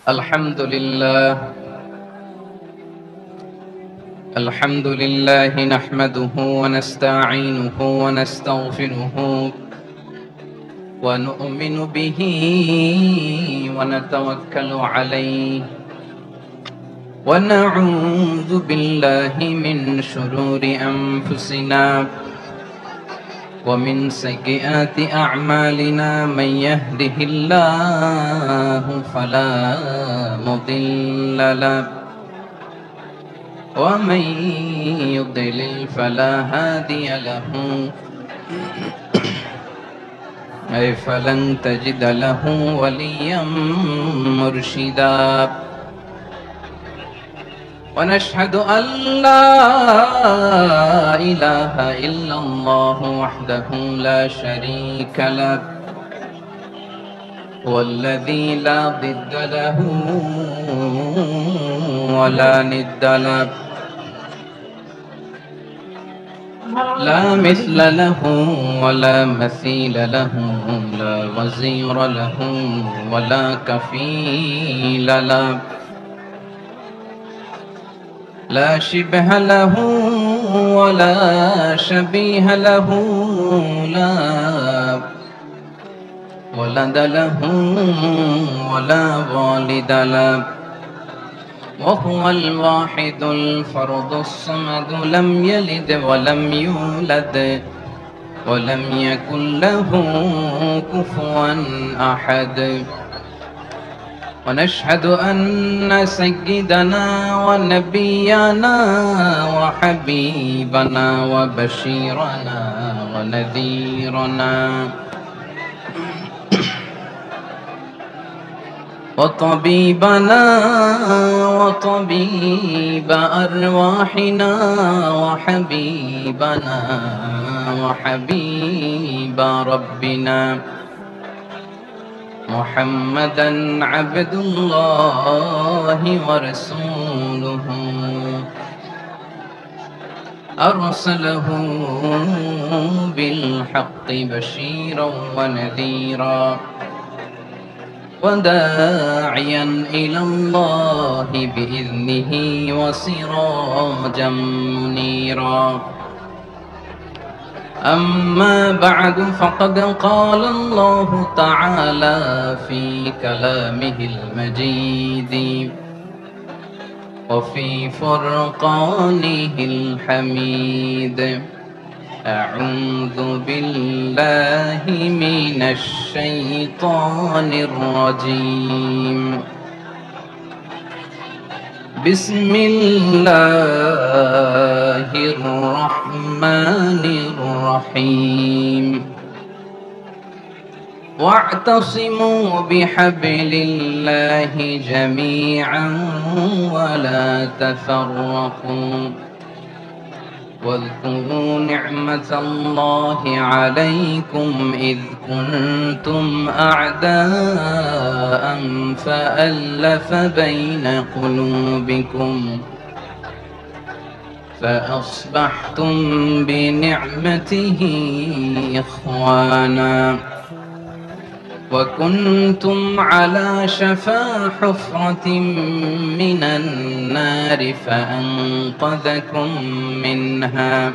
الحمد لله نحمده ونستعينه ونستغفره ونؤمن به ونتوكل عليه ونعوذ بالله من شرور أنفسنا ومن سيئات أعمالنا. من يهده الله فلا مضل له ومن يضلل فلا هادي له فلن تجد له وليا مرشدا. ونشهد أن لا إله إلا الله وحده لا شريك له والذي لا ضد له ولا ند له، لا مثل له ولا مثيل له، لا وزير له ولا كفيل له، لا شبه له ولا شبيه له، لا ولد له ولا والد له، وهو الواحد الفرد الصمد، لم يلد ولم يولد ولم يكن له كفوا أحد. ونشهد أن سيدنا ونبينا وحبيبنا وبشيرنا ونذيرنا وطبيبنا وطبيب أرواحنا وحبيبنا وحبيب ربنا محمدا عبد الله ورسوله، أرسله بالحق بشيرا ونذيرا وداعيا إلى الله بإذنه وسراجا منيرا. أما بعد، فقد قال الله تعالى في كلامه المجيد وفي فرقانه الحميد: أعوذ بالله من الشيطان الرجيم. بسم الله الرحمن الرحيم. واعتصموا بحبل الله جميعا ولا تفرقوا، واذكروا نعمة الله عليكم إذ كنتم أعداء فألف بين قلوبكم فأصبحتم بنعمته إخوانا، وكنتم على شفا حفرة من النار فأنقذكم منها.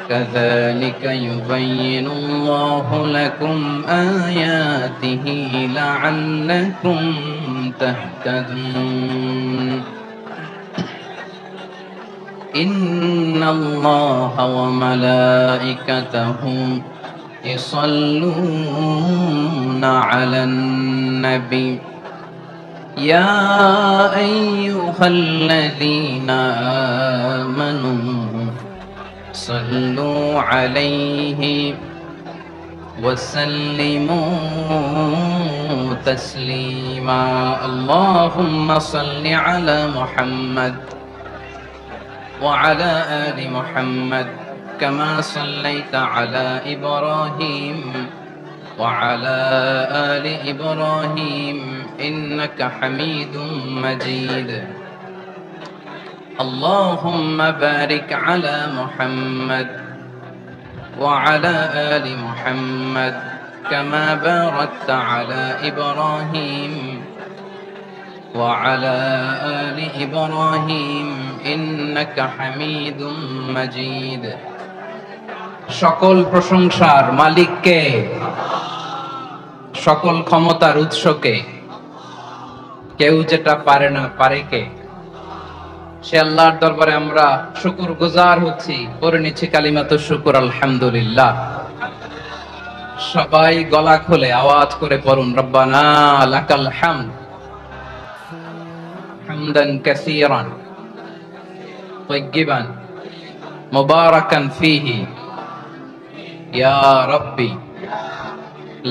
كذلك يبين الله لكم آياته لعلكم تهتدون. إن الله وملائكته يصلون على النبي يا أيها الذين آمنوا صلوا عليه وسلموا تسليما. اللهم صل على محمد وعلى آل محمد كما صليت على إبراهيم وعلى آل إبراهيم إنك حميد مجيد. اللهم بارك على محمد وعلى آل محمد كما باركت على إبراهيم وعلى آل إبراهيم إنك حميد مجيد সকল প্রশংসার মালিক কে? সকল ক্ষমতার উৎস কে? কেউ যেটা পারে না পারে কে? সে আল্লাহর দরবারে আমরা শুকরগুজার হচ্ছি, পড়ে নিচ্ছি কালিমাতুশ শুকর আলহামদুলিল্লাহ। সবাই গলা খুলে আওয়াজ করে পড়ুন, রব্বানা লাকাল হামদ হামদান কাসীরান তাইয়্যিবান মুবারাকান ফীহি ইয়া রাব্বি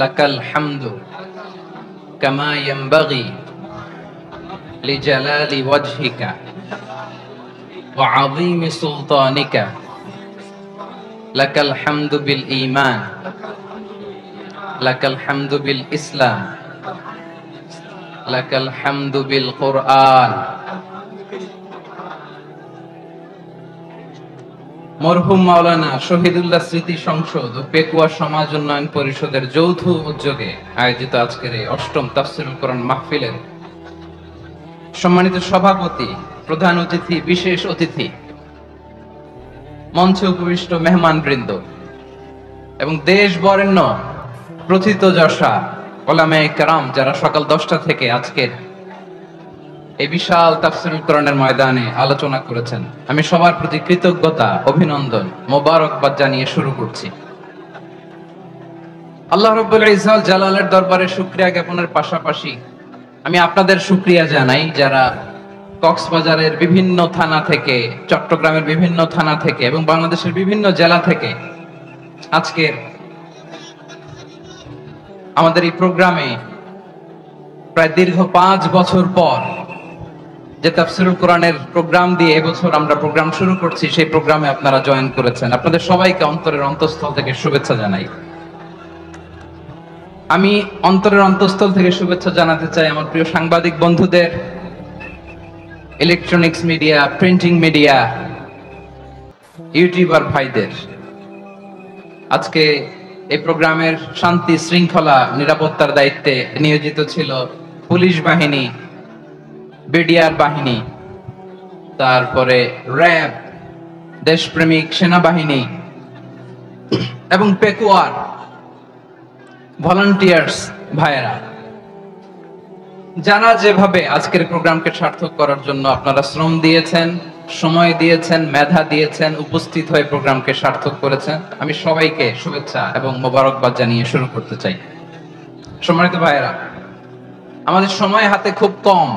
লাকাল হামদু কামা ইয়ানবাগি লিজালালি ওয়াজহিকা ওয়া আযীমি সুলতানিকা লাকাল হামদু বিল ঈমান লাকাল হামদু বিল ইসলাম লাকাল হামদু বিল কুরআন। মরহুম মাওলানা শহীদুল্লাহ স্মৃতি সংসদ ও পেকুয়া সমাজ উন্নয়ন পরিষদের যৌথ উদ্যোগে আয়োজিত আজকের এই অষ্টম তাফসীরুল কোরআন মাহফিলের সম্মানিত সভাপতি, প্রধান অতিথি, বিশেষ অতিথি, মঞ্চে উপবিষ্ট মেহমানবৃন্দ এবং দেশ বরেণ্য প্রথিতযশা উলামায়ে কেরাম যারা সকাল 10টা থেকে আজকের এই বিশাল তাফসীরুল কোরআনের ময়দানে আলোচনা করেছেন, আমি সবার প্রতি কৃতজ্ঞতা, অভিনন্দন, মোবারকবাদ জানিয়ে শুরু করছি। আল্লাহ রাব্বুল ইজ্জত জালালের দরবারে শুকরিয়া জ্ঞাপনের পাশাপাশি আমি আপনাদের শুকরিয়া জানাই যারা কক্সবাজারের বিভিন্ন থানা থেকে, চট্টগ্রামের বিভিন্ন থানা থেকে এবং বাংলাদেশের বিভিন্ন জেলা থেকে আজকের আমাদের এই প্রোগ্রামে প্রায় দীর্ঘ 5 বছর পর যে তাফসীরুল কোরআনের প্রোগ্রাম দিয়ে এবছর আমরা প্রোগ্রাম শুরু করছি, সেই প্রোগ্রামে আপনারা জয়েন করেছেন। আপনাদের সবাইকে অন্তরের অন্তঃস্থল থেকে শুভেচ্ছা জানাই। আমি অন্তরের অন্তঃস্থল থেকে শুভেচ্ছা জানাতে চাই আমার প্রিয় সাংবাদিক বন্ধুদের, electronics media, printing media, YouTuber ভাইদের। আজকে এই প্রোগ্রামের শান্তি শৃঙ্খলা নিরাপত্তার দায়িত্বে নিয়োজিত ছিল পুলিশ বাহিনী, বিডিআর বাহিনী, তারপরে র্যাব, দেশপ্রেমিক সেনাবাহিনী এবং পেকুয়ার ভলান্টিয়ার্স ভাইয়েরা, যারা যেভাবে আজকের প্রোগ্রামকে সার্থক করার জন্য আপনারা শ্রম দিয়েছেন, সময় দিয়েছেন, মেধা দিয়েছেন, উপস্থিত হয়ে প্রোগ্রামকে সার্থক করেছেন, আমি সবাইকে শুভেচ্ছা এবং মোবারকবাদ জানিয়ে শুরু করতে চাই। সম্মানিত ভাইয়েরা, আমাদের সময় হাতে খুব কম।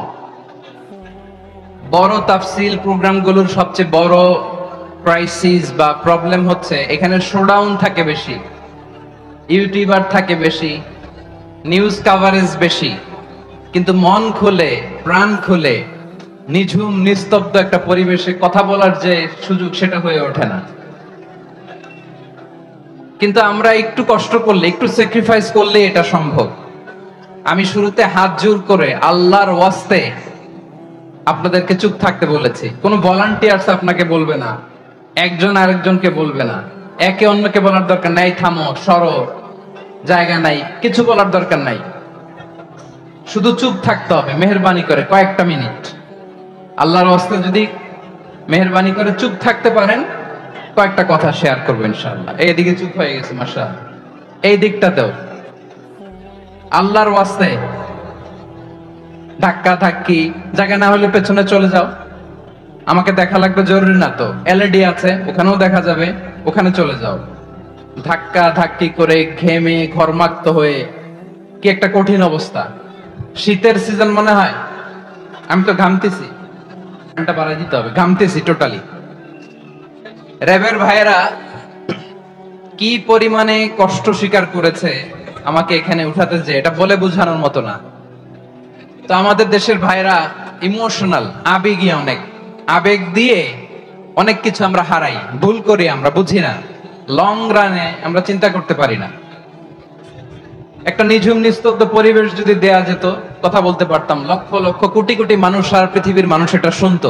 বড় তাফসীল প্রোগ্রামগুলোর সবচেয়ে বড় ক্রাইসিস বা প্রবলেম হচ্ছে এখানে শোডাউন থাকে বেশি, ইউটিউবার থাকে বেশি, নিউজ কাভারেজ বেশি, কিন্তু মন খুলে, প্রাণ খুলে, নিঝুম নিস্তব্ধ একটা পরিবেশে কথা বলার যে সুযোগ, সেটা হয়ে ওঠে না। কিন্তু আমরা একটু কষ্ট করলে, একটু স্যাক্রিফাইস করলে এটা সম্ভব। আমি শুরুতে হাত জোর করে আল্লাহর ওয়াস্তে আপনাদেরকে চুপ থাকতে বলেছি। কোনো ভলান্টিয়ার্স আপনাকে বলবে না, একজন আরেকজনকে বলবে না, একে অন্যকে বলার দরকার নাই, থামো, সরো, জায়গা নাই, কিছু বলার দরকার নাই। শুধু চুপ থাকতে হবে মেহেরবানি করে কয়েকটা মিনিট। আল্লাহর ওয়াস্তে যদি মেহেরবানি করে চুপ থাকতে পারেন, কয়েকটা কথা শেয়ার করবো ইনশাআল্লাহ। এইদিকে চুপ হয়ে গেছে মাশাআল্লাহ, এই দিকটাতেও আল্লাহর ওয়াস্তে ধাক্কা ধাক্কি জায়গা না হলে পেছনে চলে যাও। আমাকে দেখা লাগবে জরুরি না তো, এলইডি আছে, ওখানেও দেখা যাবে, ওখানে চলে যাও। ধাক্কা ধাক্কি করে ঘেমে ঘর্মাক্ত হয়ে কি একটা কঠিন অবস্থা। শীতের সিজন মনে হয়, আমি তো ঘামতেছি, ঘন্টা বাড়াই দিতে হবে, ঘামতেছি টোটালি। র্যাবের ভাইয়েরা কি পরিমাণে কষ্ট স্বীকার করেছে আমাকে এখানে উঠাতে, যে এটা বলে বোঝানোর মতো না। তো আমাদের দেশের ভাইরা ইমোশনাল, আবেগী, অনেক আবেগ দিয়ে অনেক কিছু আমরা হারাই, ভুল করি, আমরা বুঝি না, লং রানে আমরা চিন্তা করতে পারি না। একটা নিঝুম নিস্তব্ধ পরিবেশ যদি দেয়া যেত, কথা বলতে পারতাম, লক্ষ লক্ষ কোটি কোটি মানুষ, আর পৃথিবীর মানুষ এটা শুনতো,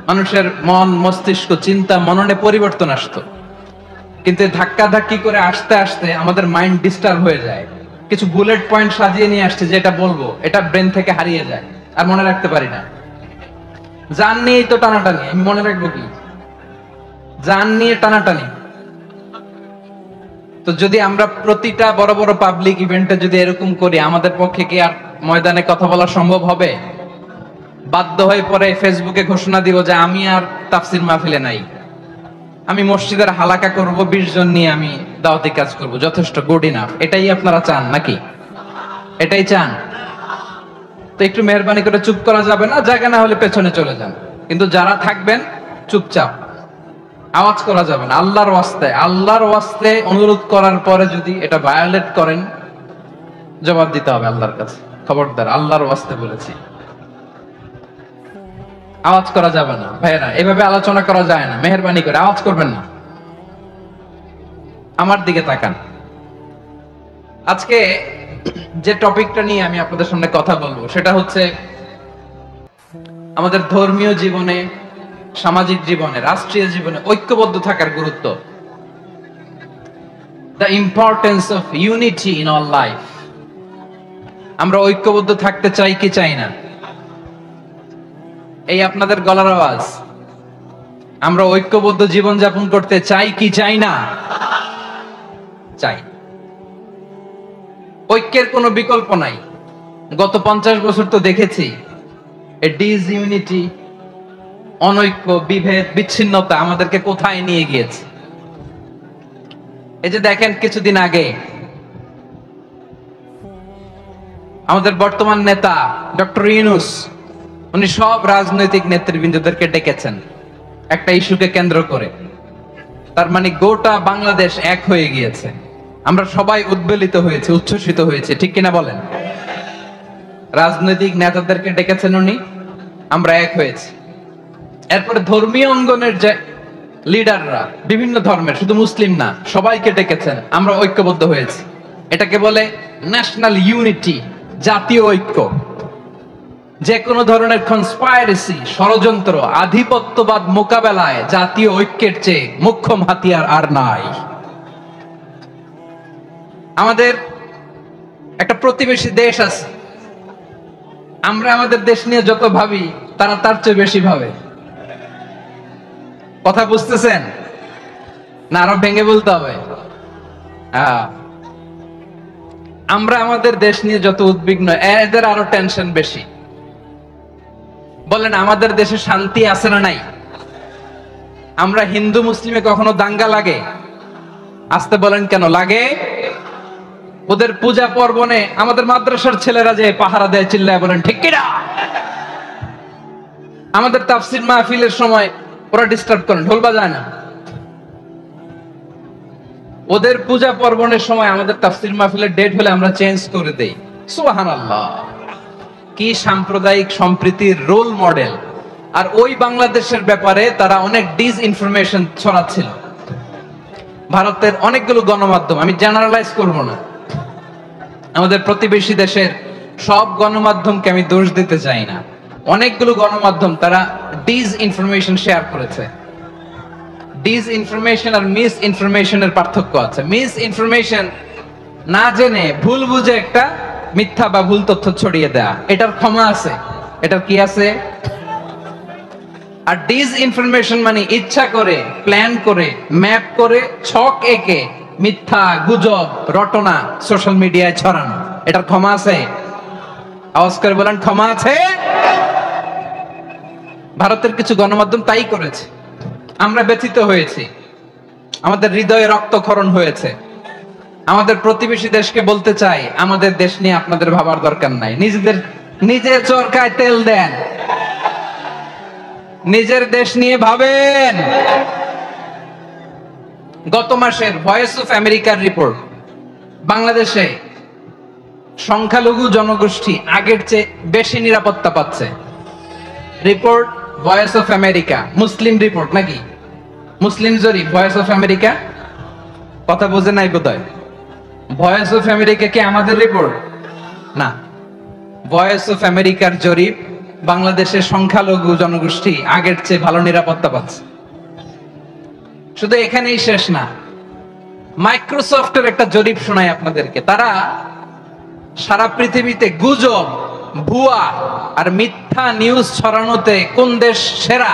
মানুষের মন, মস্তিষ্ক, চিন্তা, মননে পরিবর্তন আসতো। কিন্তু ধাক্কা ধাক্কি করে আসতে আসতে আমাদের মাইন্ড ডিস্টার্ব হয়ে যায়। কিছু বুলেট পয়েন্ট সাজিয়ে নিয়ে আসছে, যেটা বলবো এটা ব্রেন থেকে হারিয়ে যায়। আর মনে রাখতে পারি না। জান নিয়েই তো টানাটানি, আমি মনে রাখবো কি? জান নিয়ে টানাটানি। তো যদি আমরা প্রতিটা বড় বড় পাবলিক ইভেন্টে যদি এরকম করি, আমাদের পক্ষে কি আর ময়দানে কথা বলা সম্ভব হবে? বাধ্য হয়ে পরে ফেসবুকে ঘোষণা দিব যে আমি আর তাফসির মাহফিলে নাই, আমি মসজিদের হালাকা করব, 20 জন নিয়ে আমি দাওয়াতি কাজ করব, যথেষ্ট, গুড ইনাফ। এটাই আপনারা চান নাকি? এটাই চান? তো একটু মেহরবানি করে চুপ করা যাবে না? জায়গা না হলে পেছনে চলে যান, কিন্তু যারা থাকবেন চুপচাপ, আওয়াজ করা যাবে না। আল্লাহর ওয়াস্তে অনুরোধ করার পরে যদি এটা ভায়োলেট করেন, জবাব দিতে হবে আল্লাহর কাছে। খবরদার, আল্লাহর ওয়াস্তে বলেছি, আওয়াজ করা যাবে না। ভাইয়েরা, এভাবে আলোচনা করা যায় না, মেহরবানি করে আওয়াজ করবেন না। আমার দিকে তাকান। আজকে যে টপিকটা নিয়ে আমি আপনাদের সামনে কথা বলবো সেটা হচ্ছে আমাদের ধর্মীয় জীবনে, সামাজিক জীবনে, রাষ্ট্রীয় জীবনে ঐক্যবদ্ধ থাকার গুরুত্ব। The importance of unity in all life. আমরা ঐক্যবদ্ধ থাকতে চাই কি চাই না? এই আপনাদের গলার আওয়াজ। আমরা ঐক্যবদ্ধ জীবন যাপন করতে চাই কি চাই না? চাই। ঐক্যের কোনো বিকল্প নাই। গত 50 বছর তো দেখেছি ডিসইউনিটি, অনৈক্য, বিভেদ, বিচ্ছিন্নতা আমাদেরকে কোথায় নিয়ে গিয়েছে। এই যে দেখেন, কিছুদিন আগে আমাদের বর্তমান নেতা ডক্টর ইউনূস, উনি সব রাজনৈতিক নেতৃবৃন্দদেরকে ডেকেছেন একটা ইস্যুকে কেন্দ্র করে। তার মানে গোটা বাংলাদেশ এক হয়ে গিয়েছে। আমরা সবাই উদ্বেলিত হয়েছে, উচ্ছ্বসিত হয়েছে, ঠিক কিনা বলেন? রাজনৈতিক নেতাদেরকে ডেকেছেন উনি, আমরা এক হয়েছি। এরপরে ধর্মীয় অঙ্গনের যে লিডাররা, বিভিন্ন ধর্মের, শুধু মুসলিম না, সবাইকে ডেকেছেন, আমরা ঐক্যবদ্ধ হয়েছি। এটাকে বলে ন্যাশনাল ইউনিটি, জাতীয় ঐক্য। যে কোনো ধরনের কনস্পাইরেসি, ষড়যন্ত্র, আধিপত্যবাদ মোকাবেলায় জাতীয় ঐক্যের চেয়ে মোক্ষম হাতিয়ার আর নাই। আমাদের একটা প্রতিবেশী দেশ আছে, আমরা আমাদের দেশ নিয়ে যত ভাবি তারা তার চেয়ে বেশি ভাবে। কথা বুঝতেছেন না? আরো ভেঙে বলতে হবে। আমরা আমাদের দেশ নিয়ে যত উদ্বিগ্ন, এদের আরো টেনশন বেশি। বলেন, আমাদের দেশে শান্তি আছে না নাই? আমরা হিন্দু মুসলিমে কখনো দাঙ্গা লাগে? আসতে বলেন, কেন লাগে? ওদের পূজা পার্বণে আমাদের মাদ্রাসার ছেলেরা যে পাহারা দেয়, চিল্লায় বলেন ঠিক কিনা? আমাদের তাফসীর মাহফিলের সময় ওরা ডিস্টার্ব করেন, ঢোল বাজায় না। ওদের পূজা পার্বণের সময় আমাদের তাফসীর মাহফিলের ডেট হলে আমরা চেঞ্জ করে দেই। সুবহানাল্লাহ, কি সাম্প্রদায়িক সম্প্রীতির রোল মডেল। আর ওই বাংলাদেশের ব্যাপারে তারা অনেক ডিসইনফরমেশন ছড়াচ্ছিল। ভারতের অনেকগুলো গণমাধ্যম, আমি জেনারেলাইজ করব না, আমাদের প্রতিবেশী দেশের সব গণমাধ্যমকে আমি দোষ দিতে চাই না, অনেকগুলো গণমাধ্যম তারা ডিসইনফরমেশন শেয়ার করেছে। ডিসইনফরমেশন আর মিস ইনফরমেশনের পার্থক্য আছে। মিস ইনফরমেশন না জেনে ভুল বুঝে একটা মিথ্যা বা ভুল তথ্য ছড়িয়ে দেয়া, এটার ক্ষমা আছে, এটার কি আছে? আর ডিসইনফরমেশন মানে ইচ্ছা করে, প্ল্যান করে, ম্যাপ করে, ছক এঁকে মিথ্যা, গুজব, রটনা সোশ্যাল মিডিয়ায় ছড়ানো, এটার ক্ষমা আছে? আওয়াজ করে বলেন, ক্ষমা আছে? ভারতের কিছু গণমাধ্যম তাই করেছে। আমরা ব্যথিত হয়েছি, আমাদের হৃদয়ে রক্তক্ষরণ হয়েছে। আমাদের প্রতিবেশী দেশকে বলতে চাই, আমাদের দেশ নিয়ে আপনাদের ভাবার দরকার নাই। নিজের চরকায় তেল দেন, নিজের দেশ নিয়ে ভাবেন। গত মাসের ভয়েস অফ আমেরিকার রিপোর্ট, বাংলাদেশে সংখ্যালঘু জনগোষ্ঠী আগের চেয়ে বেশি নিরাপত্তা পাচ্ছে। Report voice of America, Muslim report নাকি? মুসলিম জরিপ, ভয়েস অফ আমেরিকা। কথা বোঝে নাই বোধহয়। ভয়েস অফ আমেরিকা কি আমাদের রিপোর্ট? না, ভয়েস অফ আমেরিকার জরিপ, বাংলাদেশের সংখ্যালঘু জনগোষ্ঠী আগের চেয়ে ভালো নিরাপত্তা পাচ্ছে। শুধু এখানেই শেষ না, মাইক্রোসফটের একটা জরিপ শোনায় আপনাদেরকে। তারা সারা পৃথিবীতে গুজব ভুয়া আর মিথ্যা নিউজ ছড়ানোতে কোন দেশ সেরা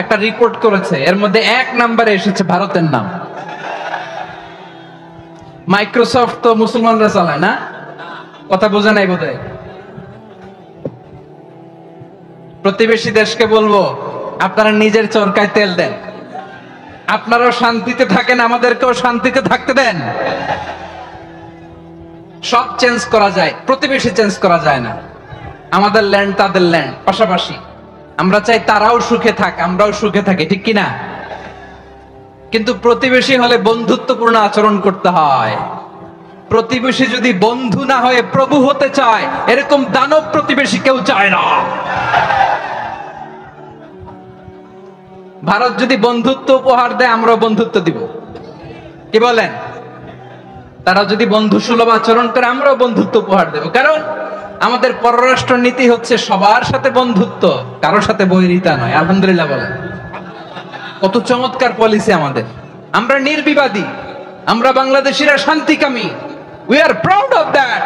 একটা রিপোর্ট করেছে, এর মধ্যে 1 নম্বরে এসেছে ভারতের নাম। মাইক্রোসফট তো মুসলমানরা চালায় না, কথা বোঝা নাই বোধহয়। প্রতিবেশী দেশকে বলবো আপনারা নিজের চরকায় তেল দেন, আপনারাও শান্তিতে থাকেন, আমাদেরকেও শান্তিতে থাকতে দেন। সব চেঞ্জ করা যায়, প্রতিবেশী চেঞ্জ করা যায় না। আমাদের ল্যান্ড তাদের ল্যান্ড, পাশাপাশি। আমরা চাই তারাও সুখে থাক, আমরাও সুখে থাকি, ঠিক কিনা? কিন্তু প্রতিবেশী হলে বন্ধুত্বপূর্ণ আচরণ করতে হয়। প্রতিবেশী যদি বন্ধু না হয়ে প্রভু হতে চায়, এরকম দানব প্রতিবেশী কেউ চায় না। ভারত যদি বন্ধুত্ব উপহার দেয়, আমরাও বন্ধুত্ব দিব, কি বলেন? তারা যদি বন্ধু সুলভ আচরণ করে, আমরাও বন্ধুত্ব উপহার দেব। কারণ আমাদের পররাষ্ট্র নীতি হচ্ছে সবার সাথে বন্ধুত্ব, কারোর সাথে বৈরিতা নয়। আলহামদুলিল্লাহ বলেন, কত চমৎকার পলিসি আমাদের। আমরা নির্বিবাদী, আমরা বাংলাদেশিরা শান্তিকামী। We are proud of that.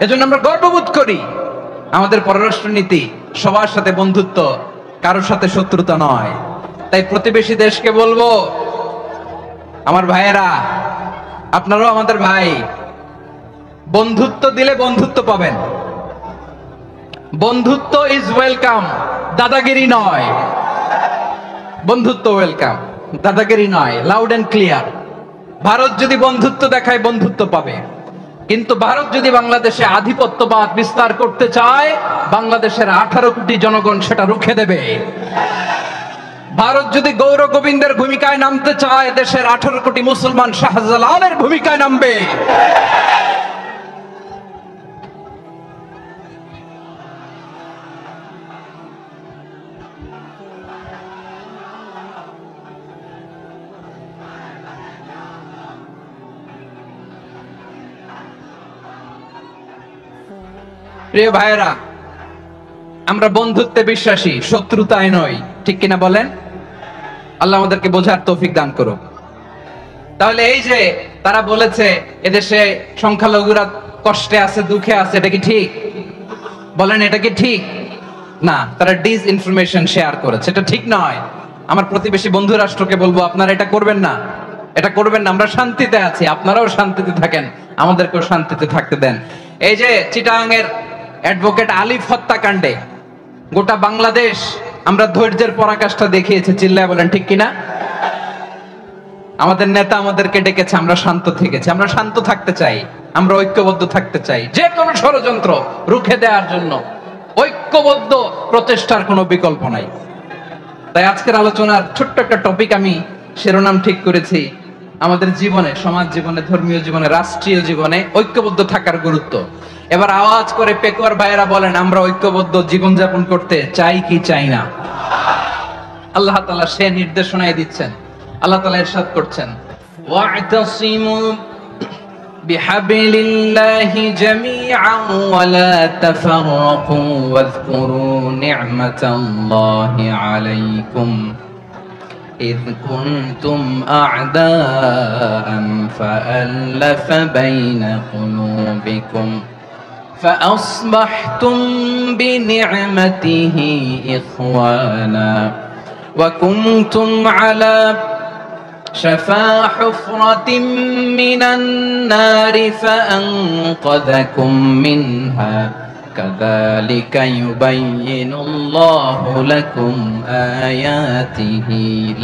এজন্য আমরা গর্ববোধ করি। আমাদের পররাষ্ট্র নীতি সবার সাথে বন্ধুত্ব, কারোর সাথে শত্রুতা নয়। তাই প্রতিবেশী দেশকে বলবো, আমার ভাইয়েরা, আপনারাও আমাদের ভাই, বন্ধুত্ব দিলে বন্ধুত্ব পাবেন। বন্ধুত্ব ইজ ওয়েলকাম, দাদাগিরি নয়। বন্ধুত্ব ওয়েলকাম, দাদাগিরি নয়, লাউড এন্ড ক্লিয়ার। ভারত যদি বন্ধুত্ব দেখায়, বন্ধুত্ব পাবে। কিন্তু ভারত যদি বাংলাদেশে আধিপত্যবাদ বিস্তার করতে চায়, বাংলাদেশের 18 কোটি জনগণ সেটা রুখে দেবে। ভারত যদি গৌর গোবিন্দের ভূমিকায় নামতে চায়, দেশের 18 কোটি মুসলমান শাহজালালের ভূমিকায় নামবে। প্রিয় ভাইয়েরা, আমরা বন্ধুত্বে বিশ্বাসী, শত্রুতায় নয়, ঠিক কিনা বলেন? আল্লাহ আমাদেরকে বোঝার তৌফিক দান করুক। তাহলে এই যে তারা বলেছে এদেশে সংখ্যালঘুরা কষ্টে আছে, দুঃখে আছে, এটা কি ঠিক? বলেন, এটা কি ঠিক? না, তারা ডিস ইনফরমেশন শেয়ার করেছে, এটা ঠিক নয়। আমার প্রতিবেশী বন্ধু রাষ্ট্রকে বলবো, আপনারা এটা করবেন না, এটা করবেন না। আমরা শান্তিতে আছি, আপনারাও শান্তিতে থাকেন, আমাদেরকেও শান্তিতে থাকতে দেন। এই যে চিটাগাংয়ের অ্যাডভোকেট আলিফ হত্যাকাণ্ডে গোটা বাংলাদেশ আমরা ধৈর্যের পরাকাষ্ঠা দেখিয়েছে, চিল্লায় বলেন ঠিক কিনা? আমাদের নেতা আমাদেরকে ডেকেছে, আমরা শান্ত থেকেছি। আমরা শান্ত থাকতে চাই, আমরা ঐক্যবদ্ধ থাকতে চাই। যে কোনো ষড়যন্ত্র রুখে দেওয়ার জন্য ঐক্যবদ্ধ প্রচেষ্টার কোনো বিকল্প নাই। তাই আজকের আলোচনার ছোট্ট একটা টপিক আমি শিরোনাম ঠিক করেছি, আমাদের জীবনে, সমাজ জীবনে, ধর্মীয় জীবনে, রাষ্ট্রীয় জীবনে ঐক্যবদ্ধ থাকার গুরুত্ব। এবার আওয়াজ করে পেকুয়ার ভাইয়েরা বলেন, আমরা ঐক্যবদ্ধ জীবনযাপন করতে চাই কি চাই না? আল্লাহ তাআলা সে নির্দেশনায় দিচ্ছেন। আল্লাহ তাআলা ইরশাদ করছেন, ওয়া'তাসিমু বিহাবলিল্লাহি জামিআন ওয়া লা তাফাররাকু ওয়াযকুরু নি'মাতাল্লাহি আলাইকুম إذ كنتم أعداء فألف بين قلوبكم فأصبحتم بنعمته إخوانا وكنتم على شفا حفرة من النار فأنقذكم منها كذلك يبين الله لكم آياته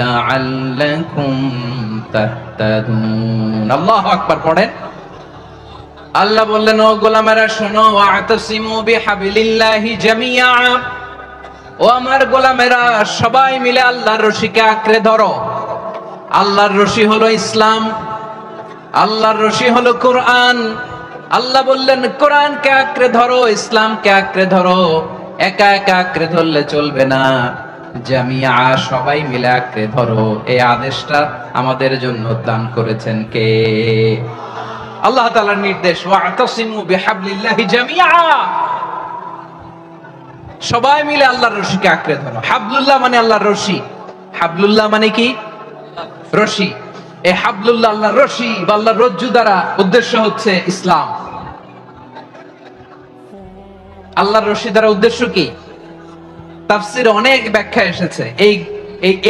لعلكم تهتدون الله أكبر পড়েন। আল্লাহ বললেন, ও গোলামেরা শোনো, ওয়া'তাসিমু বিহাবলিল্লাহি জামিআ, ও আমার গোলামেরা সবাই মিলে আল্লাহর রশিকে আঁকড়ে ধরো। আল্লাহর রশি হলো ইসলাম, আল্লাহর রশি হলো কোরআন। আল্লাহ বললেন, কোরআনকে আঁকড়ে ধরো, ইসলামকে আঁকড়ে ধরো। একা একা আঁকড়ে ধরলে চলবে না, জামিআ, সবাই মিলে আঁকড়ে ধরো। এই আদেশটা আমাদের জন্য দান করেছেন কে? আল্লাহ তাআলার নির্দেশ, ওয়া'তাসিমু বিহাবলিল্লাহি জামিআ, সবাই মিলে আল্লাহর রশিকে আঁকড়ে ধরো। হাবলুল্লাহ মানে আল্লাহর রশি। হাবলুল্লাহ মানে কি? রশি। এই হাবলুল্লাহ, আল্লাহর রশি বা আল্লাহর রজ্জু দ্বারা উদ্দেশ্য হচ্ছে ইসলাম। আল্লাহর রশি দ্বারা উদ্দেশ্য কি? তাফসিরে অনেক ব্যাখ্যা এসেছে।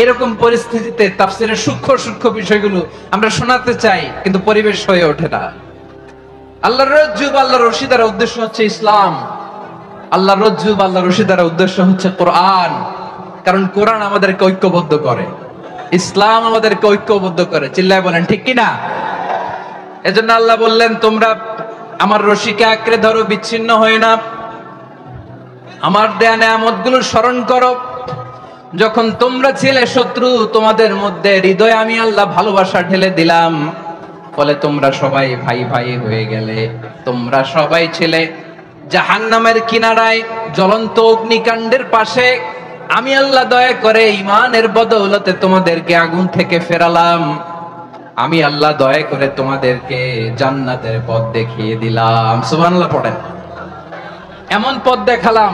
এরকম পরিস্থিতিতে তাফসিরের সূক্ষ্ম সূক্ষ্ম বিষয়গুলো আমরা শোনাতে চাই, কিন্তু পরিবেশ হয়ে ওঠে না। আল্লাহর রজ্জু বা আল্লাহর রশি দ্বারা উদ্দেশ্য হচ্ছে ইসলাম। আল্লাহর রজ্জু বা আল্লাহর রশি দ্বারা উদ্দেশ্য হচ্ছে কোরআন। কারণ কোরআন আমাদেরকে ঐক্যবদ্ধ করে, ইসলাম আমাদেরকে ঐক্যবদ্ধ করে। চিল্লায় বলেন ঠিক কিনা? এজন্য আল্লাহ বললেন, তোমরা আমার রশিকে আঁকড়ে ধরো, বিচ্ছিন্ন হয়ে না। আমার দেয়া নেয়ামতগুলো স্মরণ করো। যখন তোমরা ছিলে শত্রু, তোমাদের মধ্যে হৃদয়ে আমি আল্লাহ ভালোবাসা ঢেলে দিলাম, ফলে তোমরা সবাই ভাই ভাই হয়ে গেলে। তোমরা সবাই ছিলে জাহান্নামের কিনারায়, জ্বলন্ত অগ্নিকাণ্ডের পাশে। আমি আল্লাহ দয়া করে ঈমানের বদৌলতে তোমাদেরকে আগুন থেকে ফেরালাম। আমি আল্লাহ দয়া করে তোমাদেরকে জান্নাতের পথ দেখিয়ে দিলাম। সুবহানাল্লাহ পড়েন। এমন পথ দেখালাম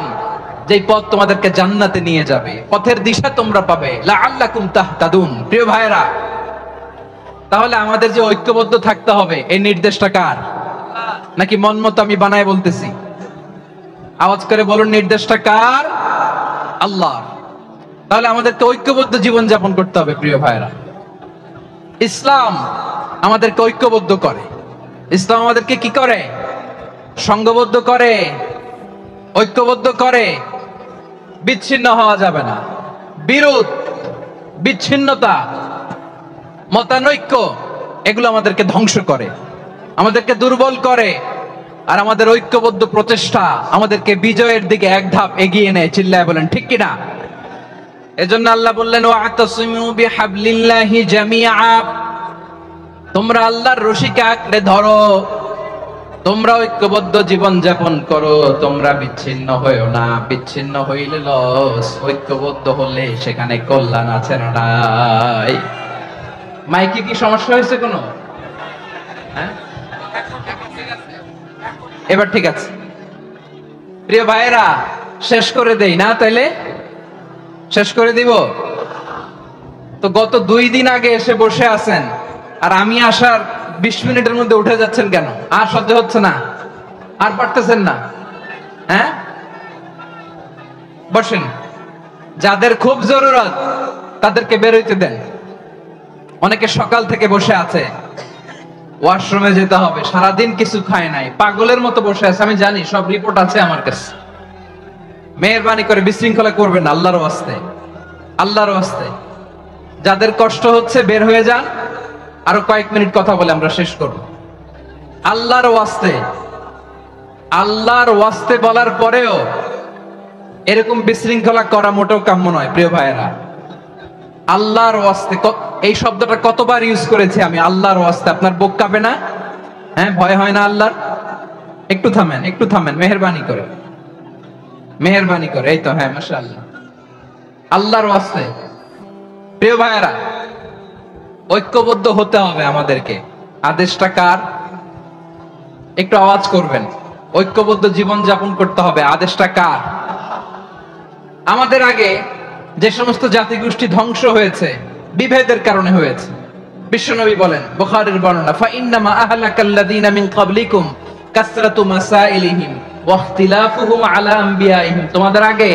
যে পথ তোমাদেরকে জান্নাতে নিয়ে যাবে, পথের দিশা তোমরা পাবে। লাআল্লাকুম তাহতাদুন। প্রিয় ভাইরা, তাহলে আমাদের যে ঐক্যবদ্ধ থাকতে হবে, এই নির্দেশটা কার? নাকি মন মতো আমি বানায় বলতেছি? আওয়াজ করে বলুন, নির্দেশটা কার? আল্লাহ। তাহলে আমাদেরকে ঐক্যবদ্ধ জীবন যাপন করতে হবে। প্রিয় ভাইরা, ইসলাম আমাদেরকে ঐক্যবদ্ধ করে। ইসলাম আমাদেরকে কি করে? সংঘবদ্ধ করে, ঐক্যবদ্ধ করে। বিচ্ছিন্ন হওয়া যাবে না। বিরোধ, বিচ্ছিন্নতা, মতানৈক্য, এগুলো আমাদেরকে ধ্বংস করে, আমাদেরকে দুর্বল করে। আর আমাদের ঐক্যবদ্ধ প্রচেষ্টা আমাদেরকে বিজয়ের দিকে এক ধাপ এগিয়ে নেয়। চিল্লায় বলেন ঠিক কিনা? এজন্য আল্লাহ বললেন, ওয়াতাসিমু বিহাবলিল্লাহি জামিআ। তোমরা আল্লাহর রশিকে আঁকড়ে ধরো, তোমরা ঐক্যবদ্ধ জীবন যাপন করো, তোমরা বিচ্ছিন্ন হইও না। বিচ্ছিন্ন হইলে লস, ঐক্যবদ্ধ হলে সেখানে কল্যাণ আছে না নাই? মাইকে কি সমস্যা হয়েছে কোনো? হ্যাঁ, এবার ঠিক আছে। প্রিয় ভাইয়েরা, শেষ করে দেই না? তাইলে শেষ করে দিব তো। গত 2 দিন আগে এসে বসে আছেন, আর আমি আসার 20 মিনিটের মধ্যে উঠে যাচ্ছেন কেন? আর সহ্য হচ্ছে না? আর পারতেছেন না? হ্যাঁ, বসেন। যাদের খুব জরুরত তাদেরকে বের হইতে দেন। অনেকে সকাল থেকে বসে আছে, ওয়াশরুমে যেতে হবে, সারাদিন কিছু খায় নাই, পাগলের মতো বসে আছে। আমি জানি, সব রিপোর্ট আছে আমার কাছে। মেহেরবানি করে বিশৃঙ্খলা করবেন, আল্লাহর ওয়াস্তে, আল্লাহর ওয়াস্তে। যাদের কষ্ট হচ্ছে বের হয়ে যান। আরো কয়েক মিনিট কথা বলে আমরা শেষ করব। আল্লাহর ওয়াস্তে, আল্লাহর ওয়াস্তে বলার পরেও এরকম বিশৃঙ্খলা করা মোটেও কাম্য নয়। প্রিয় ভাইয়েরা, আল্লাহর ওয়াস্তে, এই শব্দটা কতবার ইউজ করেছি আমি? আল্লাহর ওয়াস্তে। আপনার বুক কাঁপে না? হ্যাঁ, ভয় হয় না আল্লাহর? একটু থামেন, একটু থামেন, মেহেরবানি করে, মেহেরবানি করে। এই তো, হ্যাঁ, মাশাআল্লাহ। আল্লাহর ওয়াস্তে। প্রিয় ভাইয়েরা, ঐক্যবদ্ধ হতে হবে আমাদেরকে। আদেশটা কার? একটু আওয়াজ করবেন। ঐক্যবদ্ধ জীবন যাপন করতে হবে, আদেশটা কার? আমাদের আগে যে সমস্ত জাতিগোষ্ঠী ধ্বংস হয়েছে, বিভেদের কারণে হয়েছে। বিশ্বনবী বলেন, বুখারীর বর্ণনা, ফাইন্নামা আহলাকাল্লাযীনা মিন ক্বাবলিকুম কাসরাতু মাসাইলিহিম ওয়া ইখতিলাফুহুম আলা আম্বিয়াইহিম। তোমাদের আগে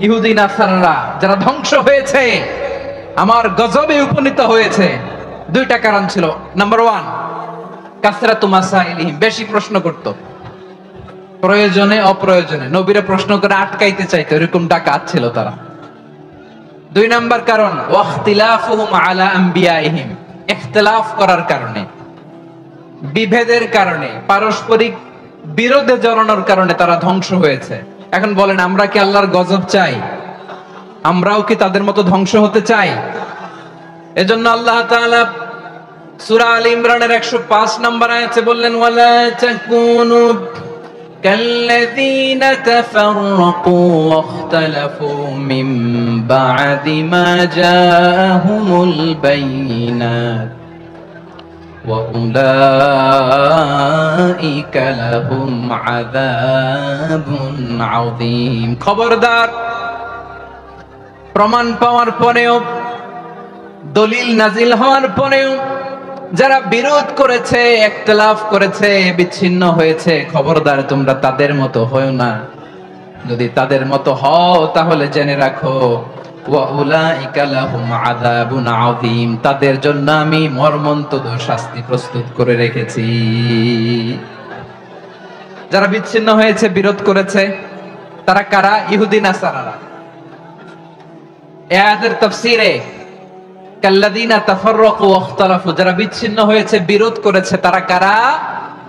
ইহুদি নাসারারা যারা ধ্বংস হয়েছে, আমার গজবে উপনীত হয়েছে, 2টা কারণ ছিল। নাম্বার 1, কাসরাতু মাসাইলিহিম, বেশি প্রশ্ন করত, প্রয়োজনে অপ্রয়োজনে নবীরা প্রশ্ন করে আটকাইতে চাইতো, এরকম ডাকাত ছিল তারা। 2 নাম্বার কারণ, ওয়া ইখতিলাফুহুম আলা আম্বিয়াইহিম, ইখতিলাফ করার কারণে, বিভেদের কারণে, পারস্পরিক বিরোধে জড়ানোর কারণে তারা ধ্বংস হয়েছে। এখন বলেন, আমরা কি আল্লাহর গজব চাই? আমরাও কি তাদের মতো ধ্বংস হতে চাই? এজন্য আল্লাহ তাআলা সূরা আল ইমরানের 105 নম্বর আয়াতে বললেন, ওয়ালা তাকুনু কাল্লাযীনা তাফাররাকু ওয়াখতালাফু মিন বা'দি মা জাআহুমুল বাইয়িনাত ওয়া উলাইকা লাহুম আযাবুন আযীম। খবরদার, প্রমাণ পাওয়ার পরেও, দলিল নাজিল হওয়ার পরেও যারা বিরোধ করেছে, ইখতিলাফ করেছে, বিচ্ছিন্ন হয়েছে, খবরদার তোমরা তাদের মতো হয়ো না। যদি তাদের মতো হও তাহলে জেনে রাখো ওয়া উলাইকা লাহুম আযাবুন আযীম, তাদের জন্য আমি মর্মন্তুদ শাস্তি প্রস্তুত করে রেখেছি। যারা বিচ্ছিন্ন হয়েছে, বিরোধ করেছে, তারা কারা? ইহুদি নাসারারা। এই আয়াতের তাফসীরে কাল্লাযীনা তাফাররাকু ওয়া ইখতালাফু, যারা বিচ্ছিন্ন হয়েছে, বিরোধ করেছে, তারা কারা?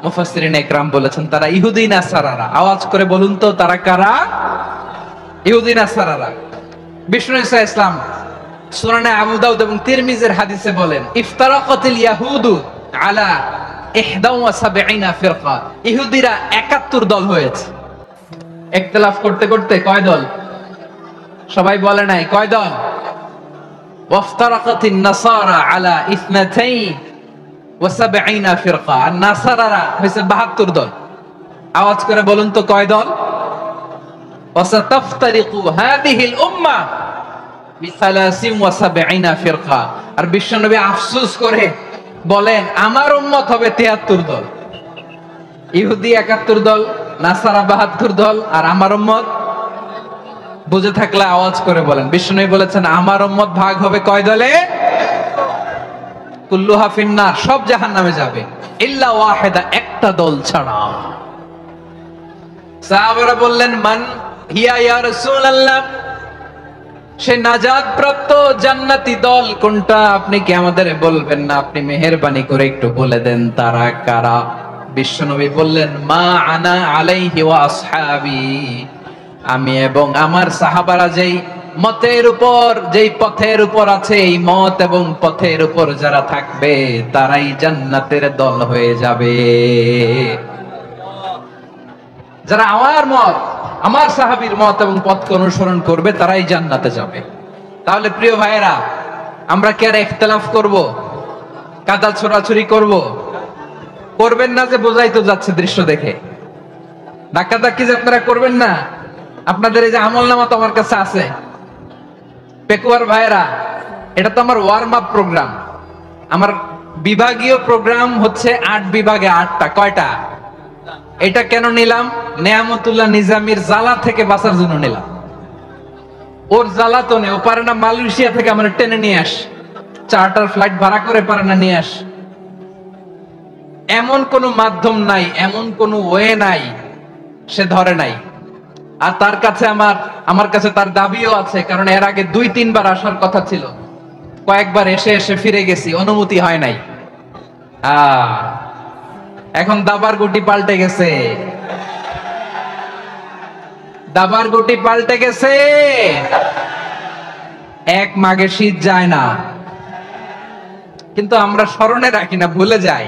মুফাসসিরিন ইকরাম বলেছেন তারা ইহুদি নাসারারা। আওয়াজ করে বলুন তো তারা কারা? ইহুদি নাসারারা। বিষ্ণু ঈসা ইসলাম সুনানে আবু দাউদ এবং তিরমিজির হাদিসে বলেন, ইফতারাকাতিল ইয়াহুদু আলা 71 ফিরকা, ইহুদিরা 71 দল হয়েছে। ইখতিলাফ করতে করতে কয় দল? সবাই বলে নাই কয় দল? ওয়াফতারাকাতিন নাসারা আলা 72 ফিরকা, আর নাসারারা হয়েছে 72 দল। আওয়াজ করে বলুন তো কয় দল? ওয়াসাতাফতারিকু হাদিহিল উম্মাহ বি73 ফিরকা, আর বিশ্বনবী আফসোস করে বলেন আমার উম্মত হবে 73 দল। ইহুদি 71 দল, নাসারা 72 দল, আর আমার উম্মত, বুঝে থাকলে আওয়াজ করে বলেন। বিশ্বনবী বলেছেন আমার উম্মত ভাগ হবে কয় দলে? কুল্লুহা ফিন্নার, সব জাহান্নামে যাবে, ইল্লা ওয়াহিদা, একটা দল ছাড়া। সাহাবারা বললেন মান হিয়া ইয়া রাসূলুল্লাহ, সে নাজাত প্রাপ্ত জান্নাতি দল কোনটা? আপনি কি আমাদের বলবেন না? আপনি মেহেরবানি করে একটু বলে দেন তারা কারা? বিশ্বনবী বললেন মা আনা আলাইহি ওয়া আসহাবি, আমি এবং আমার সাহাবারা যেই মতের উপর, যেই পথের উপর আছে, এই মত এবং পথের উপর যারা থাকবে তারাই জান্নাতের দল হয়ে যাবে। যারা আমার মত, আমার সাহাবীর মত এবং পথকে অনুসরণ করবে তারাই জান্নাতে যাবে। তাহলে প্রিয় ভাইয়েরা, আমরা কি আর ইখতিলাফ করব? কাদা ছোড়াছুরি করব? করবেন না যে বোঝাই তো যাচ্ছে দৃশ্য দেখে। ধাক্কাধাক্কি যে আপনারা করবেন না। আপনাদের এই যে আমলনামা তো আমার কাছে আছে। পেকুয়ার ভাইয়েরা, এটা তো আমার ওয়ার্ম আপ প্রোগ্রাম। আমার বিভাগীয় প্রোগ্রাম হচ্ছে 8 বিভাগে 8টা। কয়টা? এটা কেন নিলাম? নেয়ামতুল্লাহ নিজামীর জ্বালা থেকে বাঁচার জন্য নিলাম। ওর জ্বালাতনে ও পারে না মালয়েশিয়া থেকে আমরা টেনে নিয়ে আস, চার্টার ফ্লাইট ভাড়া করে পারে না নিয়ে আস। এমন কোন মাধ্যম নাই, এমন কোন ওয়ে নাই সে ধরে নাই। আর তার কাছে আমার কাছে তার দাবিও আছে, কারণ এর আগে 2-3 বার আসার কথা ছিল। কয়েকবার এসে এসে ফিরে গেছি, অনুমতি হয় নাই। এখন দাবার গুটি পাল্টে গেছে, দাবার গুটি পাল্টে গেছে। এক মাঘে শীত যায় না, কিন্তু আমরা স্মরণে রাখি না, ভুলে যাই।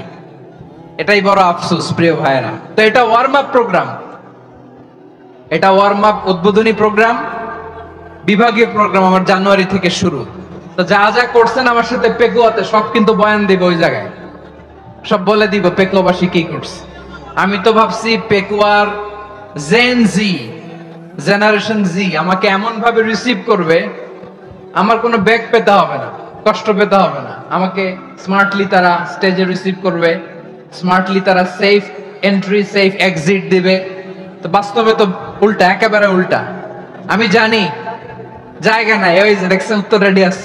এটাই বড় আফসোস প্রিয় ভাইয়েরা। তো এটা ওয়ার্ম আপ প্রোগ্রাম, এটা ওয়ার্ম আপ উদ্বোধনী প্রোগ্রাম, বিভাগীয় প্রোগ্রাম আমার জানুয়ারি থেকে শুরু। তো যা যা করছেন আমার সাথে পেকুয়াতে সব কিন্তু বয়ান দিব, ওই জায়গায় সব বলে দিব পেকুয়াবাসী কি করছে। আমি তো ভাবছি পেকুয়ার জেন জি, জেনারেশন জি আমাকে এমন ভাবে রিসিভ করবে, আমার কোনো ব্যাগ পেতে হবে না, কষ্ট পেতে হবে না। আমাকে স্মার্টলি তারা স্টেজে রিসিভ করবে, স্মার্টলি তারা সেফ এন্ট্রি, সেফ এক্সিট দিবে। তো বাস্তবে তো উল্টা, একেবারে উল্টা। আমি জানি জায়গা নাই, ওই যে দেখছেন উত্তর রেডিয়াস।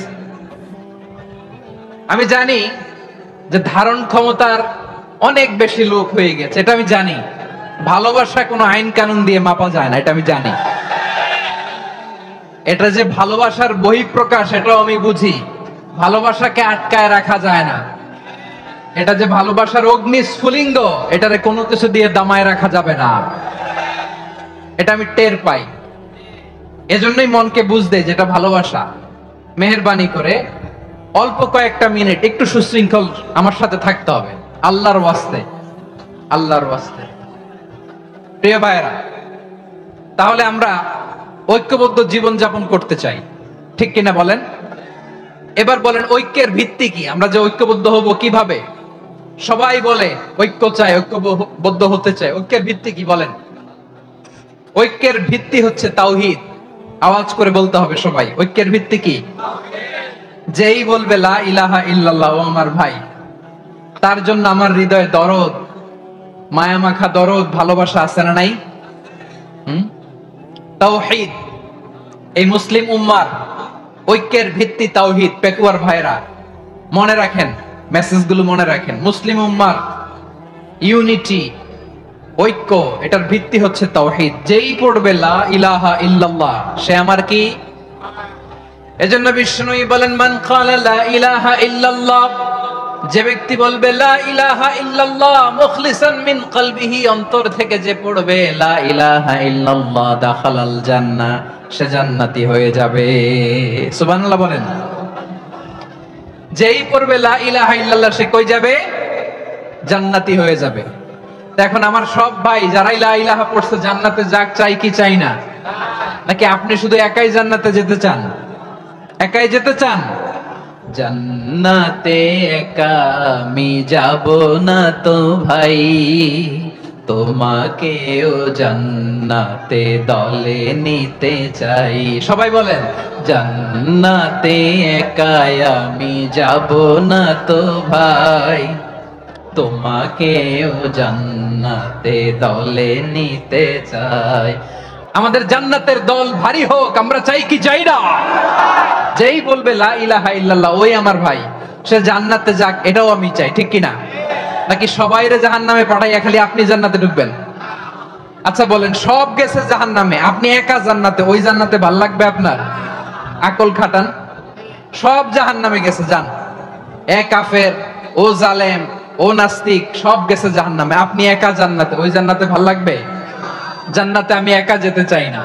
আমি জানি যে ধারণ ক্ষমতার অনেক বেশি লোক হয়ে গেছে, এটা আমি জানি। ভালোবাসা কোনো আইন কানুন দিয়ে মাপা যায় না, এটা আমি জানি। এটা যে ভালোবাসার বহিঃপ্রকাশ, এটাও আমি বুঝি। ভালোবাসাকে আটকায় রাখা যায় না। এটা যে ভালোবাসার অগ্নি স্ফুলিঙ্গ, এটারে কোনো কিছু দিয়ে দামায় রাখা যাবে না, এটা আমি টের পাই। এজন্যই মনকে বুঝতে যেটা ভালোবাসা। মেহেরবানি করে অল্প কয়েকটা মিনিট একটু সুশৃঙ্খল আমার সাথে থাকতে হবে, আল্লাহর ওয়াস্তে, আল্লাহর ওয়াস্তে। প্রিয় ভাইয়েরা, তাহলে আমরা ঐক্যবদ্ধ জীবন যাপন করতে চাই, ঠিক কিনা বলেন? এবার বলেন ঐক্যের ভিত্তি কি? আমরা যে ঐক্যবদ্ধ হব কিভাবে? সবাই বলে ঐক্য চাই, ঐক্যবদ্ধ হতে চাই। ঐক্যের ভিত্তি কি বলেন? ঐক্যের ভিত্তি হচ্ছে তাওহীদ। আওয়াজ করে বলতে হবে সবাই, ঐক্যের ভিত্তি কি? যেই বলবে লা ইলাহা ইল্লাল্লাহ, ও আমার ভাই, তার জন্য আমার হৃদয়ে দরদ, মায়া মাখা দরদ, ভালোবাসা আছে না নাই? তাওহীদ। এই মুসলিম উম্মার ঐক্যের ভিত্তি তাওহীদ। পেকুয়ার ভাইরা মনে রাখেন, মেসেজগুলো মনে রাখেন। মুসলিম উম্মার ইউনিটি, ঐক্য, এটার ভিত্তি হচ্ছে তাওহীদ। যেই পড়বে লা ইলাহা ইল্লাল্লাহ সে আমার কি? এজন্য বিষ্ণুই বলেন, মান ক্বালা লা ইলাহা ইল্লাল্লাহ, যে ব্যক্তি বলবে লা ইলাহা ইল্লাল্লাহ মুখলিসান মিন কলবিহি, অন্তর থেকে যে পড়বে লা ইলাহা ইল্লাল্লাহ, দাখালাল জান্নাহ, সে জান্নাতি হয়ে যাবে। সুবহানাল্লাহ বলেন। যেই পড়বে লা ইলাহা ইল্লাল্লাহ সে কই যাবে? জান্নাতি হয়ে যাবে। এখন আমার সব ভাই যারাই লা ইলাহা পড়ছে জান্নাতে যাক, চাই কি চাই না? নাকি আপনি শুধু একাই জান্নাতে যেতে চান? একাই যেতে চান? জান্নাতে একা আমি যাব না তো ভাই, তোমাকেও জান্নাতে দলে নিতে চাই। সবাই বলেন, জান্নাতে একা আমি যাব না তো ভাই, তোমাকেও জান্নাতে দলে নিতে চাই। আমাদের জান্নাতের দল ভারী হোক, আমরা চাই কি চাই না? যেই বলবে লা ইলাহা ইল্লাল্লাহ ওই আমার ভাই, সে জান্নাতে যাক, এটাও আমি চাই, ঠিক কিনা? নাকি সবাইরে জাহান্নামে পাঠাইয়া খালি আপনি জান্নাতে ঢুকবেন? আচ্ছা বলেন, সব গেছে জাহান্নামে, আপনি একা জান্নাতে, ওই জান্নাতে ভাল লাগবে আপনার? আকল খাটান। সব জাহান্নামে গেছে, যান। এ কাফের, ও জালেম, ও নাস্তিক, সব গেছে জাহান্নামে, আপনি একা জান্নাতে, ওই জান্নাতে ভাল লাগবে? জান্নাতে আমি একা যেতে চাই না,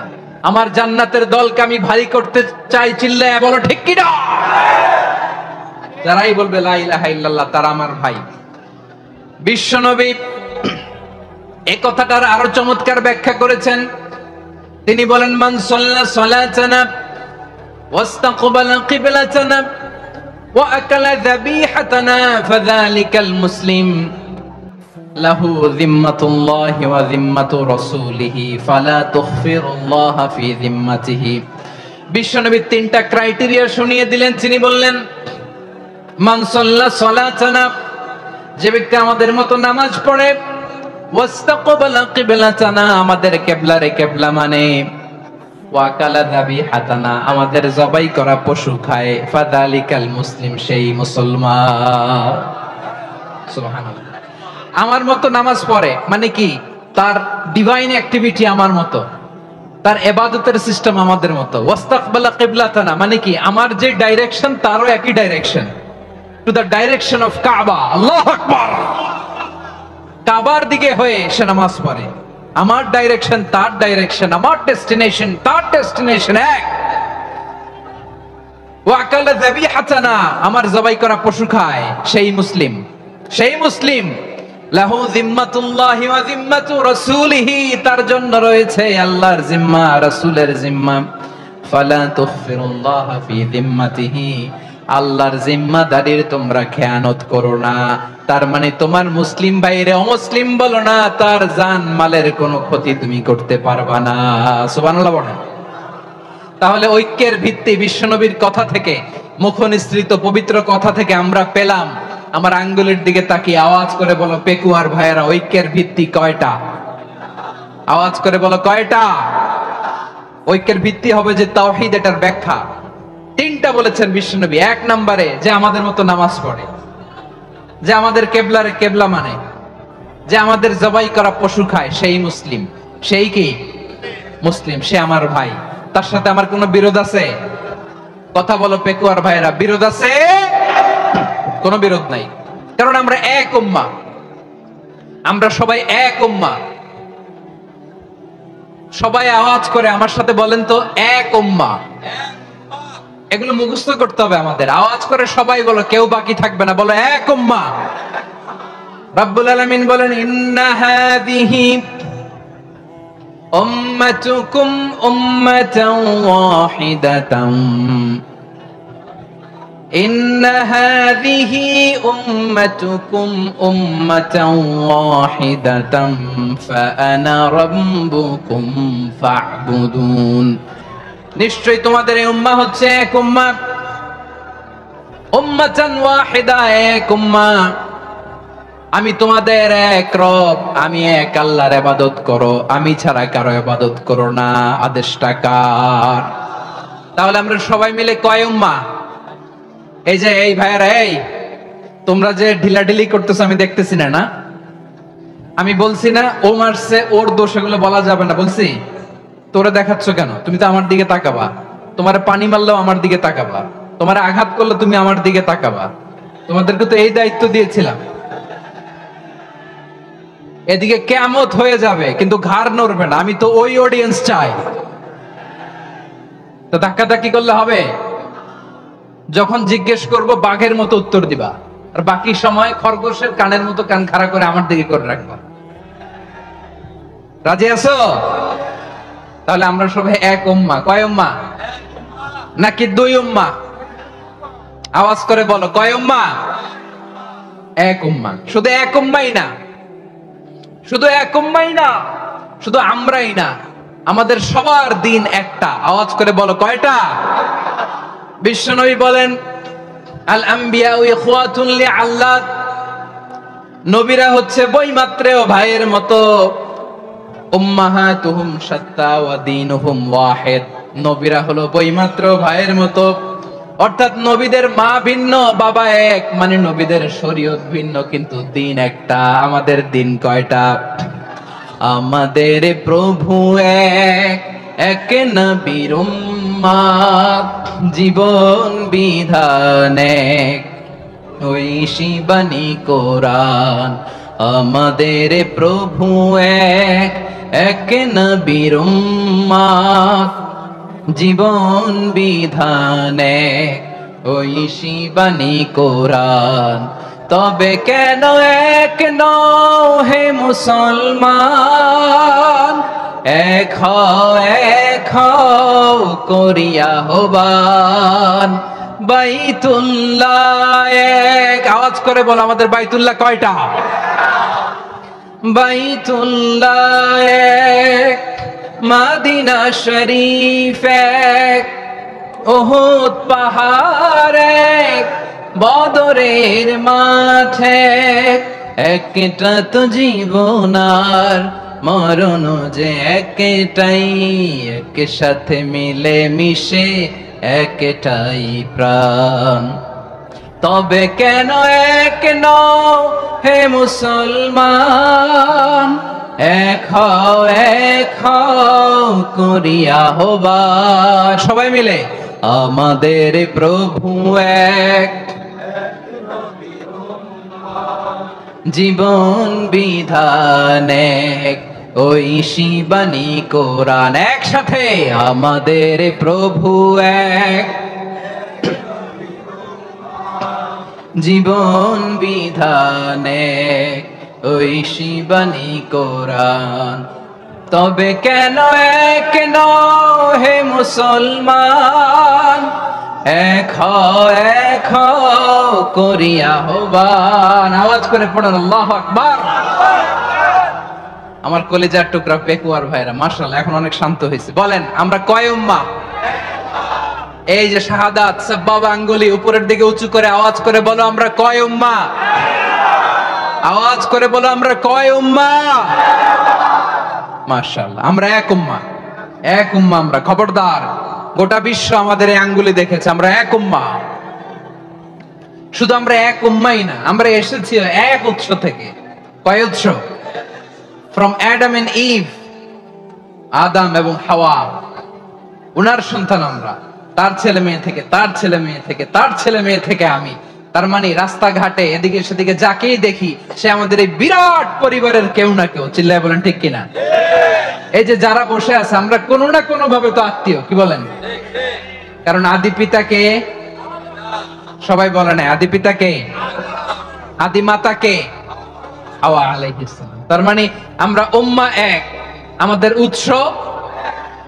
আমার জান্নাতের দলকে আমি ভারী করতে চাই। চিল্লায় বলো ঠিক কি না? যারাই বলবে লা ইলাহা ইল্লাল্লাহ তারা আমার ভাই। বিশ্বনবী এই কথাটার আরো চমৎকার ব্যাখ্যা করেছেন। তিনি বলেন, মান সাল্লা সালাতানা ওয়াস্তাকবালা কিবলাতানা ওয়া আকালা যাবিহাতানা ফাযালিকাল মুসলিম লাহু যিম্মাতুল্লাহি ওয়া যিম্মাতু রাসূলিহি ফালা তুখফিরুল্লাহ ফি যিম্মাতিহি। বিশ্বনবী তিনটা ক্রাইটেরিয়া শুনিয়ে দিলেন। তিনি বললেন, মান সাল্লা সালাতানা, যে ব্যক্তি আমাদের মতো নামাজ পড়ে, ওয়াস্তাকবালা কিবলাতানা, আমাদের কিবলারে কিবলা মানে, ওয়া আকালা যাবিহাতানা, আমাদের জবাই করা পশু খায়, ফাযালিকাল মুসলিম, সেই মুসলমান। সুবহানাল্লাহ। আমার মতো নামাজ পড়ে মানে কি? তার ডিভাইন অ্যাক্টিভিটি আমার মতো, তার ইবাদতের সিস্টেম আমাদের মতো। ওয়াস্তাকবালা কিবলাতানা মানে কি? আমার যে ডাইরেকশন তারও একই direction, to the direction of কাবা। আল্লাহু আকবার। কাবার দিকে হয়ে সে নামাজ পড়ে, আমার ডাইরেকশন তার ডাইরেকশন, আমার ডেস্টিনেশন তার ডেস্টিনেশন এক। ওয়া আকালা যাবিহাতানা, আমার জবাই করা পশু খায়, সেই মুসলিম। সেই মুসলিম। লাহু যিম্মাতুল্লাহি ওয়া যিম্মাতু রাসূলিহি, তার জন্য রয়েছে আল্লাহর জিম্মা, রাসূলের জিম্মা। ফালা তুখফিরুল্লাহ ফি যিম্মাতিহি, আল্লাহর জিম্মাদারির তোমরা খেয়ানত করো না। তার মানে তোমার মুসলিম ভাইরে অমুসলিম বলো না, তার জান মালের কোনো ক্ষতি তুমি করতে পারবা না। সুবহানাল্লাহ বলেন। তাহলে ঐক্যের ভিত্তি বিশ্বনবীর কথা থেকে, মুখনিসৃত পবিত্র কথা থেকে আমরা পেলাম। আমার আঙ্গুলের দিকে তাকিয়ে আওয়াজ করে বলো পেকুয়ার ভাইয়েরা, ঐক্যের ভিত্তি কয়টা? আওয়াজ করে বলো কয়টা? ঐক্যের ভিত্তি হবে যে তাওহীদ, এটার ব্যাখ্যা তিনটা বলেছেন বিশ্বনবী। এক নম্বরে যে আমাদের মতো নামাজ পড়ে, যে আমাদের কেবলারে কেবলা মানে, যে আমাদের জবাই করা পশু খায়, সেই মুসলিম। সেই কি মুসলিম? সে আমার ভাই। তার সাথে আমার কোনো বিরোধ আছে? কথা বলো পেকুয়ার ভাইয়েরা, বিরোধ আছে? কোনো বিরোধ নাই, কারণ আমরা এক উম্মাহ, আমরা সবাই এক উম্মাহ। সবাই আওয়াজ করে আমার সাথে বলেন তো, এক উম্মাহ। এগুলো মুখস্থ করতে হবে আমাদের। আওয়াজ করে সবাই বলো, কেউ বাকি থাকবে না, বলো এক উম্মাহ। রব্বুল আলামিন বলেন, ইন্না হাযিহি উম্মাতুকুম উম্মাতান ওয়াহিদাতান, ইন্না হাযিহি উম্মাতুকুম উম্মাতান ওয়াহিদাতান ফাআনা রাব্বুকুম ফা'বুদুন। নিশ্চয়ই তোমাদের এই উম্মাহ হচ্ছে এক উম্মাহ, উম্মাতান ওয়াহিদা, এক উম্মাহ। আমি তোমাদের এক রব, আমি এক আল্লাহর ইবাদত করো, আমি ছাড়া কারো ইবাদত করো না। আদেশটা কার? তাহলে আমরা সবাই মিলে কয় উম্মাহ? এই যে এই ভাইরা, এই তোমরা যে ঢিলাঢিলি করতেছো আমি দেখতেছি না, না আমি বলছি না ও মারছে ওর দোষ, এগুলো বলা যাবে না বলছি? তোরে দেখাচ্ছ কেন? তুমি তো আমার দিকে তাকাবা। তোমার পানি মারলেও আমার দিকে তাকাবা, তোমার আঘাত করলে তুমি আমার দিকে তাকাবা। তোমাদেরকে তো এই দায়িত্ব দিয়েছিলাম। এদিকে কিয়ামত হয়ে যাবে কিন্তু ঘাড় নড়বে না, আমি তো ওই অডিয়েন্স চাই। তো ধাক্কাধাক্কি করলে হবে? যখন জিজ্ঞেস করব বাঘের মতো উত্তর দিবা, আর বাকি সময় খরগোশের কানের মতো কান খাড়া করে আমার দিকে করে রাখবা। রাজি আছো? তাহলে আমরা সবাই এক উম্মাহ। কয় উম্মাহ? নাকি দুই উম্মাহ? আওয়াজ করে বলো, কয় উম্মাহ? এক উম্মাহ। শুধু এক উম্মাই না, শুধু এক উম্মাই না, শুধু আমরাই না, আমাদের সবার দিন একটা। আওয়াজ করে বলো, কয়টা? বিশ্বনবী বলেন, আল আম্বিয়া ইখওয়াতুন লিআল্লাত, নবীরা হচ্ছে বৈমাত্রেয় ভাইয়ের মতো। উম্মাহাতুহুম শাত্তা ওয়া দীনুহুম ওয়াহিদ, নবীরা হলো বৈমাত্রেয় ভাইয়ের মতো। অর্থাৎ নবীদের মা ভিন্ন, বাবা এক, মানে নবীদের শরীয়ত ভিন্ন কিন্তু দিন একটা। আমাদের দিন কয়টা? আমাদের প্রভু এক, এক নবীর উম্মাত, জীবন বিধান এক, ওই শিবানী কোরআন। আমাদের প্রভু এক, এক নবীর উম্মাত, জীবন বিধান এক, ওই শিবানী কোরআন। তবে কেন এক নও হে মুসলমান, এক হও করিয়া আহ্বান। বাইতুল্লাহ এক, আওয়াজ করে বলো আমাদের বাইতুল্লাহ কয়টা? বাইতুল্লাহ এক, মদিনা শরীফ এক, উহুদ পাহাড় এক, বদরের মাঠে একটা তো জীবন আর মরণ যে একটাই, এক সাথে মিলে মিশে একটাই প্রাণ। তবে কেন এক নও হে মুসলমান, এক হও করিয়া আহ্বান। সবাই মিলে, আমাদের প্রভু এক, জীবন বিধান এক, ওই শিবানী কোরআন। একসাথে, আমাদের প্রভু এক, জীবন বিধান এক, ওই শিবানী কোরআন। তবে কেন এক নও হে মুসলমান, এক হও করিয়া আহ্বান। আওয়াজ করে পড়ুন আল্লাহু আকবার। আমার কলিজার টুকরা পেকুয়ার ভাইরা মাশাআল্লাহ এখন অনেক শান্ত হয়েছে। বলেন আমরা কয় উম্মাহ? এই যে শাহাদাত সাব্বাবা আঙ্গুলি উপরের দিকে উঁচু করে আওয়াজ করে বলো আমরা কয় উম্মাহ? আওয়াজ করে বলো আমরা কয় উম্মাহ? মাশাআল্লাহ আমরা এক উম্মাহ, এক উম্মাহ আমরা। খবরদার, গোটা বিশ্ব আমাদের এই আঙ্গুলি দেখেছে, আমরা এক উম্মাহ। শুধু আমরা এক উম্মাই না, আমরা এসেছি এক উৎস থেকে। কয় উৎস? ফ্রম অ্যাডাম এন্ড ইভ, আদম এবং হাওয়া, উনার সন্তান আমরা। তার ছেলে মেয়ে থেকে, তার ছেলে মেয়ে থেকে, তার ছেলে মেয়ে থেকে আমি। তার মানে রাস্তাঘাটে এদিকে সেদিকে যাকেই দেখি সে আমাদের এই বিরাট পরিবারের কেউ না কেউ। চিল্লায় বলেন ঠিক কিনা? এই যে যারা বসে আছে আমরা কোনো না কোনো ভাবে তো আত্মীয়, কি বলেন? কারণ আদি পিতাকে সবাই বলে না, আদি পিতাকে, আদি মাতাকে হাওয়া আলাইহিস সালাম। তার মানে আমরা উম্মাহ এক, আমাদের উৎস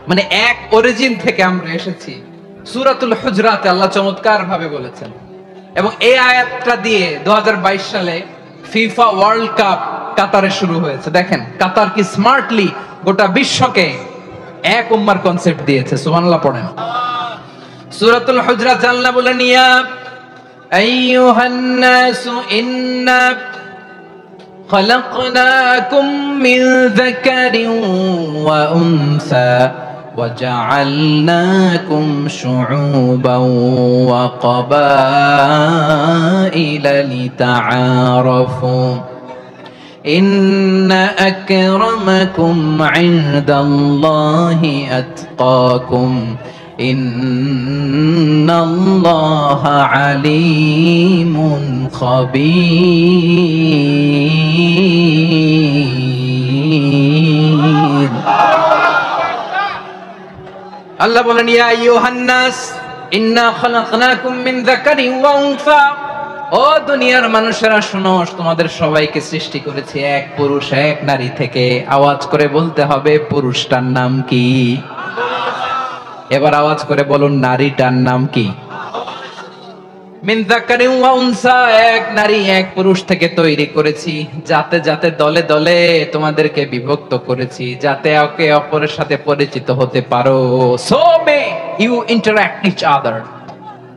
মানে এক অরিজিন থেকে আমরা এসেছি। সূরাতুল হুজরাতে আল্লাহ চমৎকার ভাবে বলেছেন, এবং এই আয়াতটা দিয়ে 2022 সালে ফিফা ওয়ার্ল্ড কাপ কাতারে শুরু হয়েছে। দেখেন কাতার কি স্মার্টলি গোটা বিশ্বকে এক উম্মার কনসেপ্ট দিয়েছে। সুবহানাল্লাহ পড়েন। সূরাতুল হুজরাত আল্লাহ বলেন, ইয়া আইয়ুহান নাসু ইন্না خلقناكم من ذكر وأنثى وجعلناكم شعوبا وقبائل لتعارفوا إن أكرمكم عند الله أتقاكم إن الله عليم خبير আল্লাহ বলেন ইয়া আইয়ুহান নাস ইন্না খালাকনাকুম মিন যাকারিন ওয়া উনসা ও দুনিয়ার মানুষেরা শোনো তোমাদের সবাইকে সৃষ্টি করেছি এক পুরুষ এক নারী থেকে আওয়াজ করে বলতে হবে পুরুষটার নাম কি এবার আওয়াজ করে বলুন নারীটার নাম কি মিন যাকারিন ওয়া উনসা এক নারী এক পুরুষ থেকে তৈরি করেছি যাতে যাতে দলে দলে তোমাদেরকে বিভক্ত করেছি যাতে একে অপরের সাথে পরিচিত হতে পারো so may you interact each other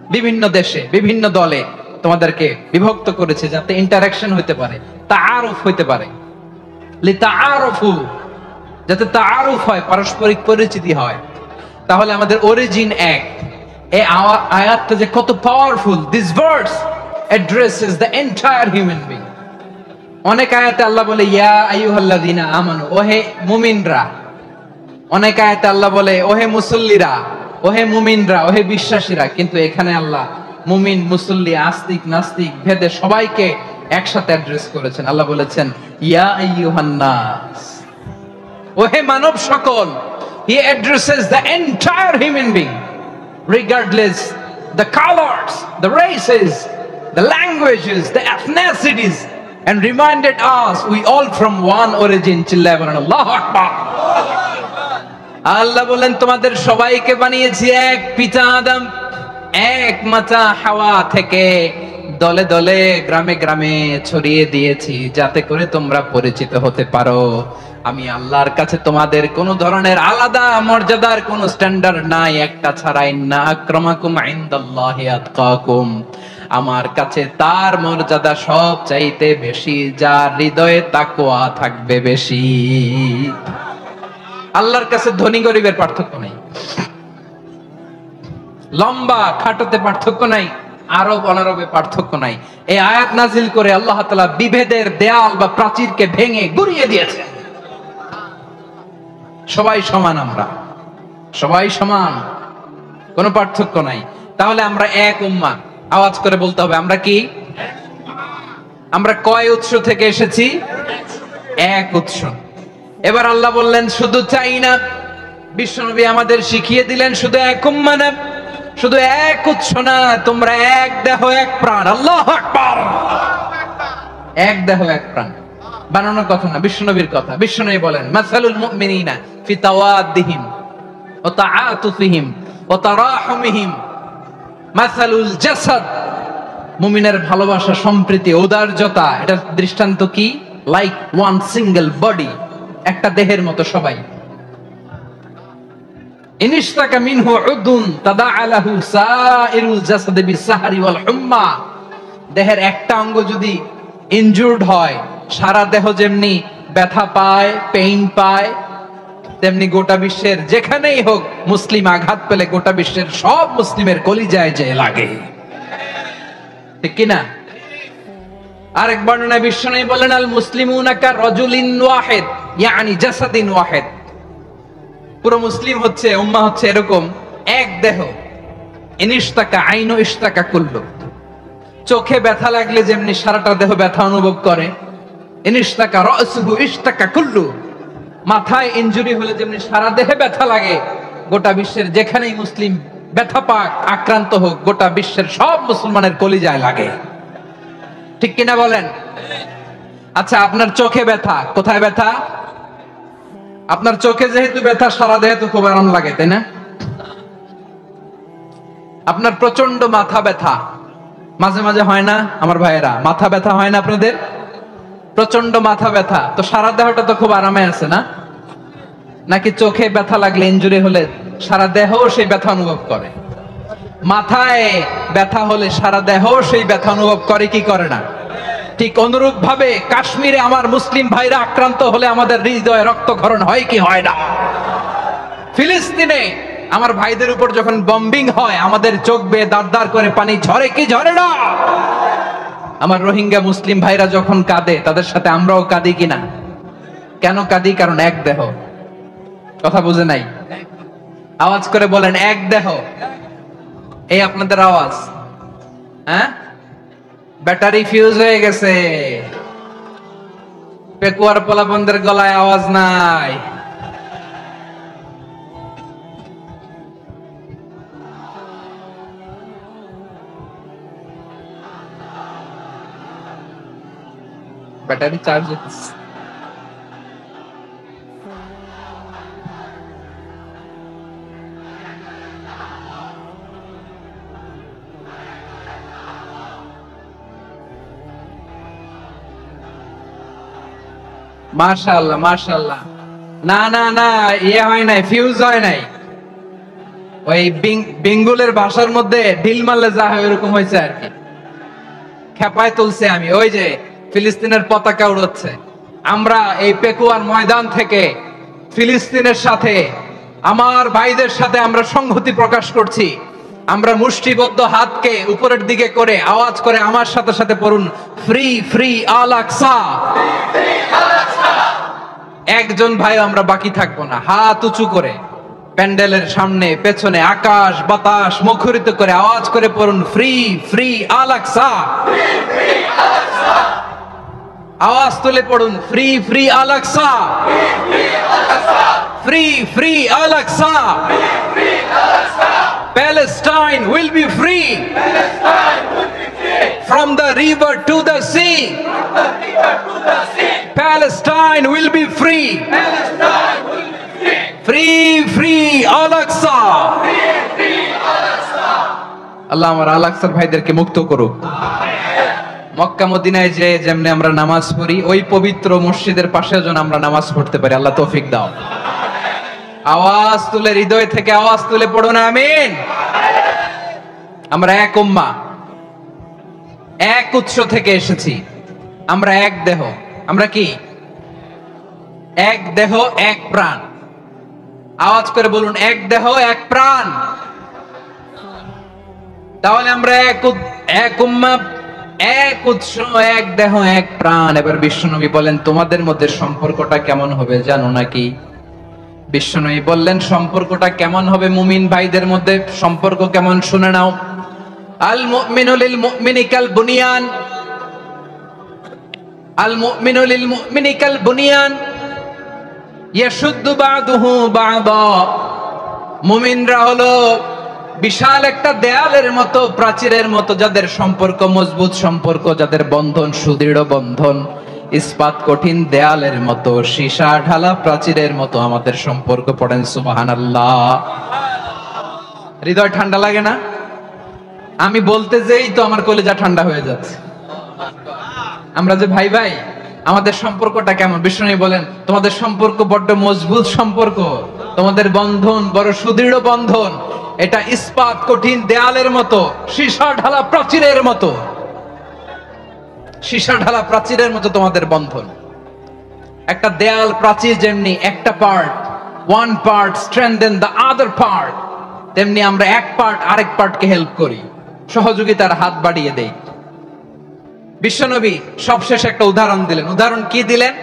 বিভিন্ন দেশে বিভিন্ন দলে তোমাদেরকে বিভক্ত করেছে যাতে ইন্টারঅ্যাকশন হতে পারে তাআরুফ হতে পারে লিতাআরুফু যাতে তাআরুফ হয় পারস্পরিক পরিচিতি হয় তাহলে আমাদের অরিজিন এক এই আয়াতটা যে কত powerful this verse addresses the entire human being অনেক আয়াতে আল্লাহ বলে ইয়া আইয়ুহাল্লাযিনা আমানু ওহে মুমিনরা অনেক আয়াতে আল্লাহ বলে ওহে মুসল্লিরা ওহে মুমিনরা ওহে বিশ্বাসীরা কিন্তু এখানে আল্লাহ মুমিন মুসল্লি আস্তিক নাস্তিক ভেদে সবাইকে একসাথে অ্যাড্রেস করেছেন আল্লাহ বলেছেন ইয়া আইয়ুহান নাস ওহে মানব সকল হি addresses the entire human being regardless the colors, the races, the languages, the ethnicities, and reminded us we all from one origin. Allahu Akbar. আল্লাহ বলেন তোমাদের সবাইকে বানিয়েছি এক পিতা আদম এক মাতা হাওয়া থেকে দলে দলে গ্রামে গ্রামে ছড়িয়ে দিয়েছি যাতে করে তোমরা পরিচিত হতে পারো আমি আল্লাহর কাছে তোমাদের কোন ধরনের আলাদা মর্যাদার কোন স্ট্যান্ডার্ড নাই একটা ছাড়া ইন্না আক্রামাকুম ইনদাল্লাহি আতকাকুম আমার কাছে তার মর্যাদা সব চাইতে বেশি যার হৃদয়ে তাকওয়া থাকবে বেশি আল্লাহর কাছে ধনী গরিবের পার্থক্য নাই লম্বা খাটোতে পার্থক্য নাই আরব অনারবে পার্থক্য নাই এই আয়াত নাজিল করে আল্লাহ তাআলা বিভেদের দেয়াল বা প্রাচীরকে ভেঙে গুড়িয়ে দিয়েছেন সবাই সমান আমরা সবাই সমান কোনো পার্থক্য নাই তাহলে আমরা এক উম্মাহ আওয়াজ করে বলতে হবে আমরা কি আমরা কয় উৎস থেকে এসেছি এক উৎস এবার আল্লাহ বললেন শুধু চাই না বিশ্বনবী আমাদের শিখিয়ে দিলেন শুধু এক উম্মাহ না শুধু এক উৎস না তোমরা এক দেহ এক প্রাণ আল্লাহু আকবার এক দেহ এক প্রাণ বানানোর কথা না বিশ্বনবীর কথা বিশ্বনবী বলেন মাসালুল মুমিনিনা ফি তাওয়াদ্দিহিম ওয়া তাআতুফিহিম ওয়া তারাহুমিহিম মাসালুল জাসাদ মুমিনের ভালোবাসা সম্প্রীতি ঔদার্যতা এটা দৃষ্টান্ত কি লাইক ওয়ান সিঙ্গেল বডি একটা দেহের মতো সবাই ইনিশতাকা মিনহু উদুন তাদাআলাহু সাইরুল জাসাদ বিসসাহরি ওয়াল হুম্মা দেহের একটা অঙ্গ যদি ইনজুরড হয় সারা দেহ যেমনি ব্যথা পায় পেইন পায় তেমনি গোটা বিশ্বের যেখানেই হোক মুসলিম আঘাত পেলে গোটা বিশ্বের সব মুসলিমের কলিজায় যে লাগে ঠিক কি না আরেক বর্ণনায় বিশ্বনবী বলেন আল মুসলিমুনা কা রাজুলিন ওয়াহিদ ইয়ানি জাসাদিন ওয়াহিদ পুরো মুসলিম হচ্ছে উম্মাহ হচ্ছে এরকম এক দেহ ইনিশতাকা আইনু ইশতাকা কুল্লু চোখে ব্যথা লাগলে যেমনি সারাটা দেহ ব্যথা অনুভব করে ইনিশতাকা রাসুহু ইশতাকা কুল্লু মাথায় ইনজুরি হলে যেমনি সারা দেহে ব্যথা লাগে গোটা বিশ্বের যেখানেই মুসলিম ব্যথা পাক আক্রান্ত হোক গোটা বিশ্বের সব মুসলমানের কলিজায় লাগে ঠিক কিনা বলেন আচ্ছা আপনার চোখে ব্যথা কোথায় ব্যথা আপনার চোখে যেহেতু ব্যথা সারা দেহে তো খুব আরাম লাগে তাই না আপনার প্রচন্ড মাথা ব্যথা মাঝে মাঝে হয় না আমার ভাইয়েরা মাথা ব্যথা হয় না আপনাদের প্রচন্ড মাথা ব্যথা তো সারা দেহটা তো খুব আরামে আছে না নাকি চোখে ব্যথা লাগলে ইনজুরি হলে সারা দেহ সেই ব্যথা অনুভব করে মাথায় ব্যথা হলে সারা দেহ সেই ব্যথা অনুভব করে কি করে না ঠিক অনুরূপ ভাবে কাশ্মীরে আমার মুসলিম ভাইরা আক্রান্ত হলে আমাদের হৃদয়ে রক্তক্ষরণ হয় কি হয় না? ফিলিস্তিনে আমার ভাইদের উপর যখন বম্বিং হয় আমাদের চোখ বেয়ে দাঁড় দাঁড় করে পানি ঝরে কি ঝরে না? আমার রোহিঙ্গা মুসলিম ভাইরা যখন কাঁদে তাদের সাথে আমরাও কাঁদি কিনা? কেন কাঁদি? কারণ এক দেহ। কথা বুঝে নাই? আওয়াজ করে বলেন এক দেহ। এই আপনাদের আওয়াজ, হ্যাঁ? ব্যাটারি ফিউজ হয়ে গেছে, পেকুয়ার পোলাপনদের গলায় আওয়াজ নাই। ব্যাটারি চার্জ হচ্ছে। মাশাআল্লাহ মাশাআল্লাহ। না না না, ইয়ে হয় নাই, ফিউজ হয় নাই। ওই বেঙ্গলের ভাষার মধ্যে ঢিল মারলে যা হয় এরকম হয়েছে আর কি। খেপায় তুলছে আমি। ওই যে ফিলিস্তিনের পতাকা উড়াচ্ছে। আমরা এই পেকুয়ার ময়দান থেকে ফিলিস্তিনের সাথে, আমার ভাইদের সাথে আমরা সংহতি প্রকাশ করছি। আমরা মুষ্টিবদ্ধ হাতকে উপরের দিকে করে আওয়াজ করে আমার সাথে সাথে পড়ুন, ফ্রি ফ্রি আল আকসা। একজন ভাই আমরা বাকি থাকবো না। হাত উঁচু করে প্যান্ডেলের সামনে পেছনে আকাশ বাতাস মুখরিত করে আওয়াজ করে পড়ুন, ফ্রি ফ্রি আল আকসা। আওয়াজ তুলে পড়ুন, free free Al Aqsa, free free Al Aqsa. Palestine will be free from the river to the sea. Palestine will be free. Free free Al-Aqsa. আল্লাহ আমার আল-আকসার ভাইদেরকে মুক্ত করুক। মক্কা মদিনায় যে যেমনি আমরা নামাজ পড়ি, ওই পবিত্র মসজিদের পাশে যেন আমরা নামাজ পড়তে পারি। আল্লাহ তৌফিক দাও। আওয়াজ তুলে, হৃদয় থেকে আওয়াজ তুলে পড়ুন আমিন। আমরা এক উম্মাহ, এক উৎস থেকে এসেছি। আমরা এক দেহ। আমরা কি? এক দেহ এক প্রাণ। আওয়াজ করে বলুন, এক দেহ এক প্রাণ। তাহলে আমরা এক উম্মাহ, এক উৎস, এক দেহ এক প্রাণ। এবার বিশ্বনবী বলেন, তোমাদের মধ্যে সম্পর্কটা কেমন হবে জানো নাকি? বিশ্বনবী বললেন, সম্পর্কটা কেমন হবে মুমিন ভাইদের মধ্যে? সম্পর্ক কেমন শুনে নাও। আল মুমিনু লিল মুমিনি কাল বুনিয়ান, আল মুমিনু লিল মুমিনি কাল বুনিয়ান ইয়াশুদ্দু বা'দুহু বা'দা। মুমিনরা হলো বিশাল একটা দেয়ালের মতো, প্রাচীরের মতো, যাদের সম্পর্ক মজবুত সম্পর্ক, যাদের বন্ধন সুদৃঢ় বন্ধন, ইস্পাত কঠিন দেয়ালের মতো, সীসা ঢালা প্রাচীরের মতো আমাদের সম্পর্ক। পড়েন সুবহানাল্লাহ। হৃদয় ঠান্ডা লাগে না? আমি বলতে যেই তো আমার কলিজা ঠান্ডা হয়ে যাচ্ছে। আমরা যে ভাই ভাই, আমাদের সম্পর্কটা কেমন? বিষ্ণু বলেন, তোমাদের সম্পর্ক বড্ড মজবুত সম্পর্ক, তোমাদের বন্ধন বড় সুদৃঢ় বন্ধন। এটা ইস্পাত কঠিন দেয়ালের মতো, সীসা ঢালা প্রাচীরের মতো, সীসা ঢালা প্রাচীরের মতো তোমাদের বন্ধন। একটা দেয়াল প্রাচীর যেমনি একটা part, one part strengthen the other part, তেমনি আমরা এক পার্ট আরেক পার্টকে হেল্প করি, সহযোগিতার হাত বাড়িয়ে দেই। বিশ্বনবী সবশেষে একটা উদাহরণ দিলেন। উদাহরণ কি দিলেন?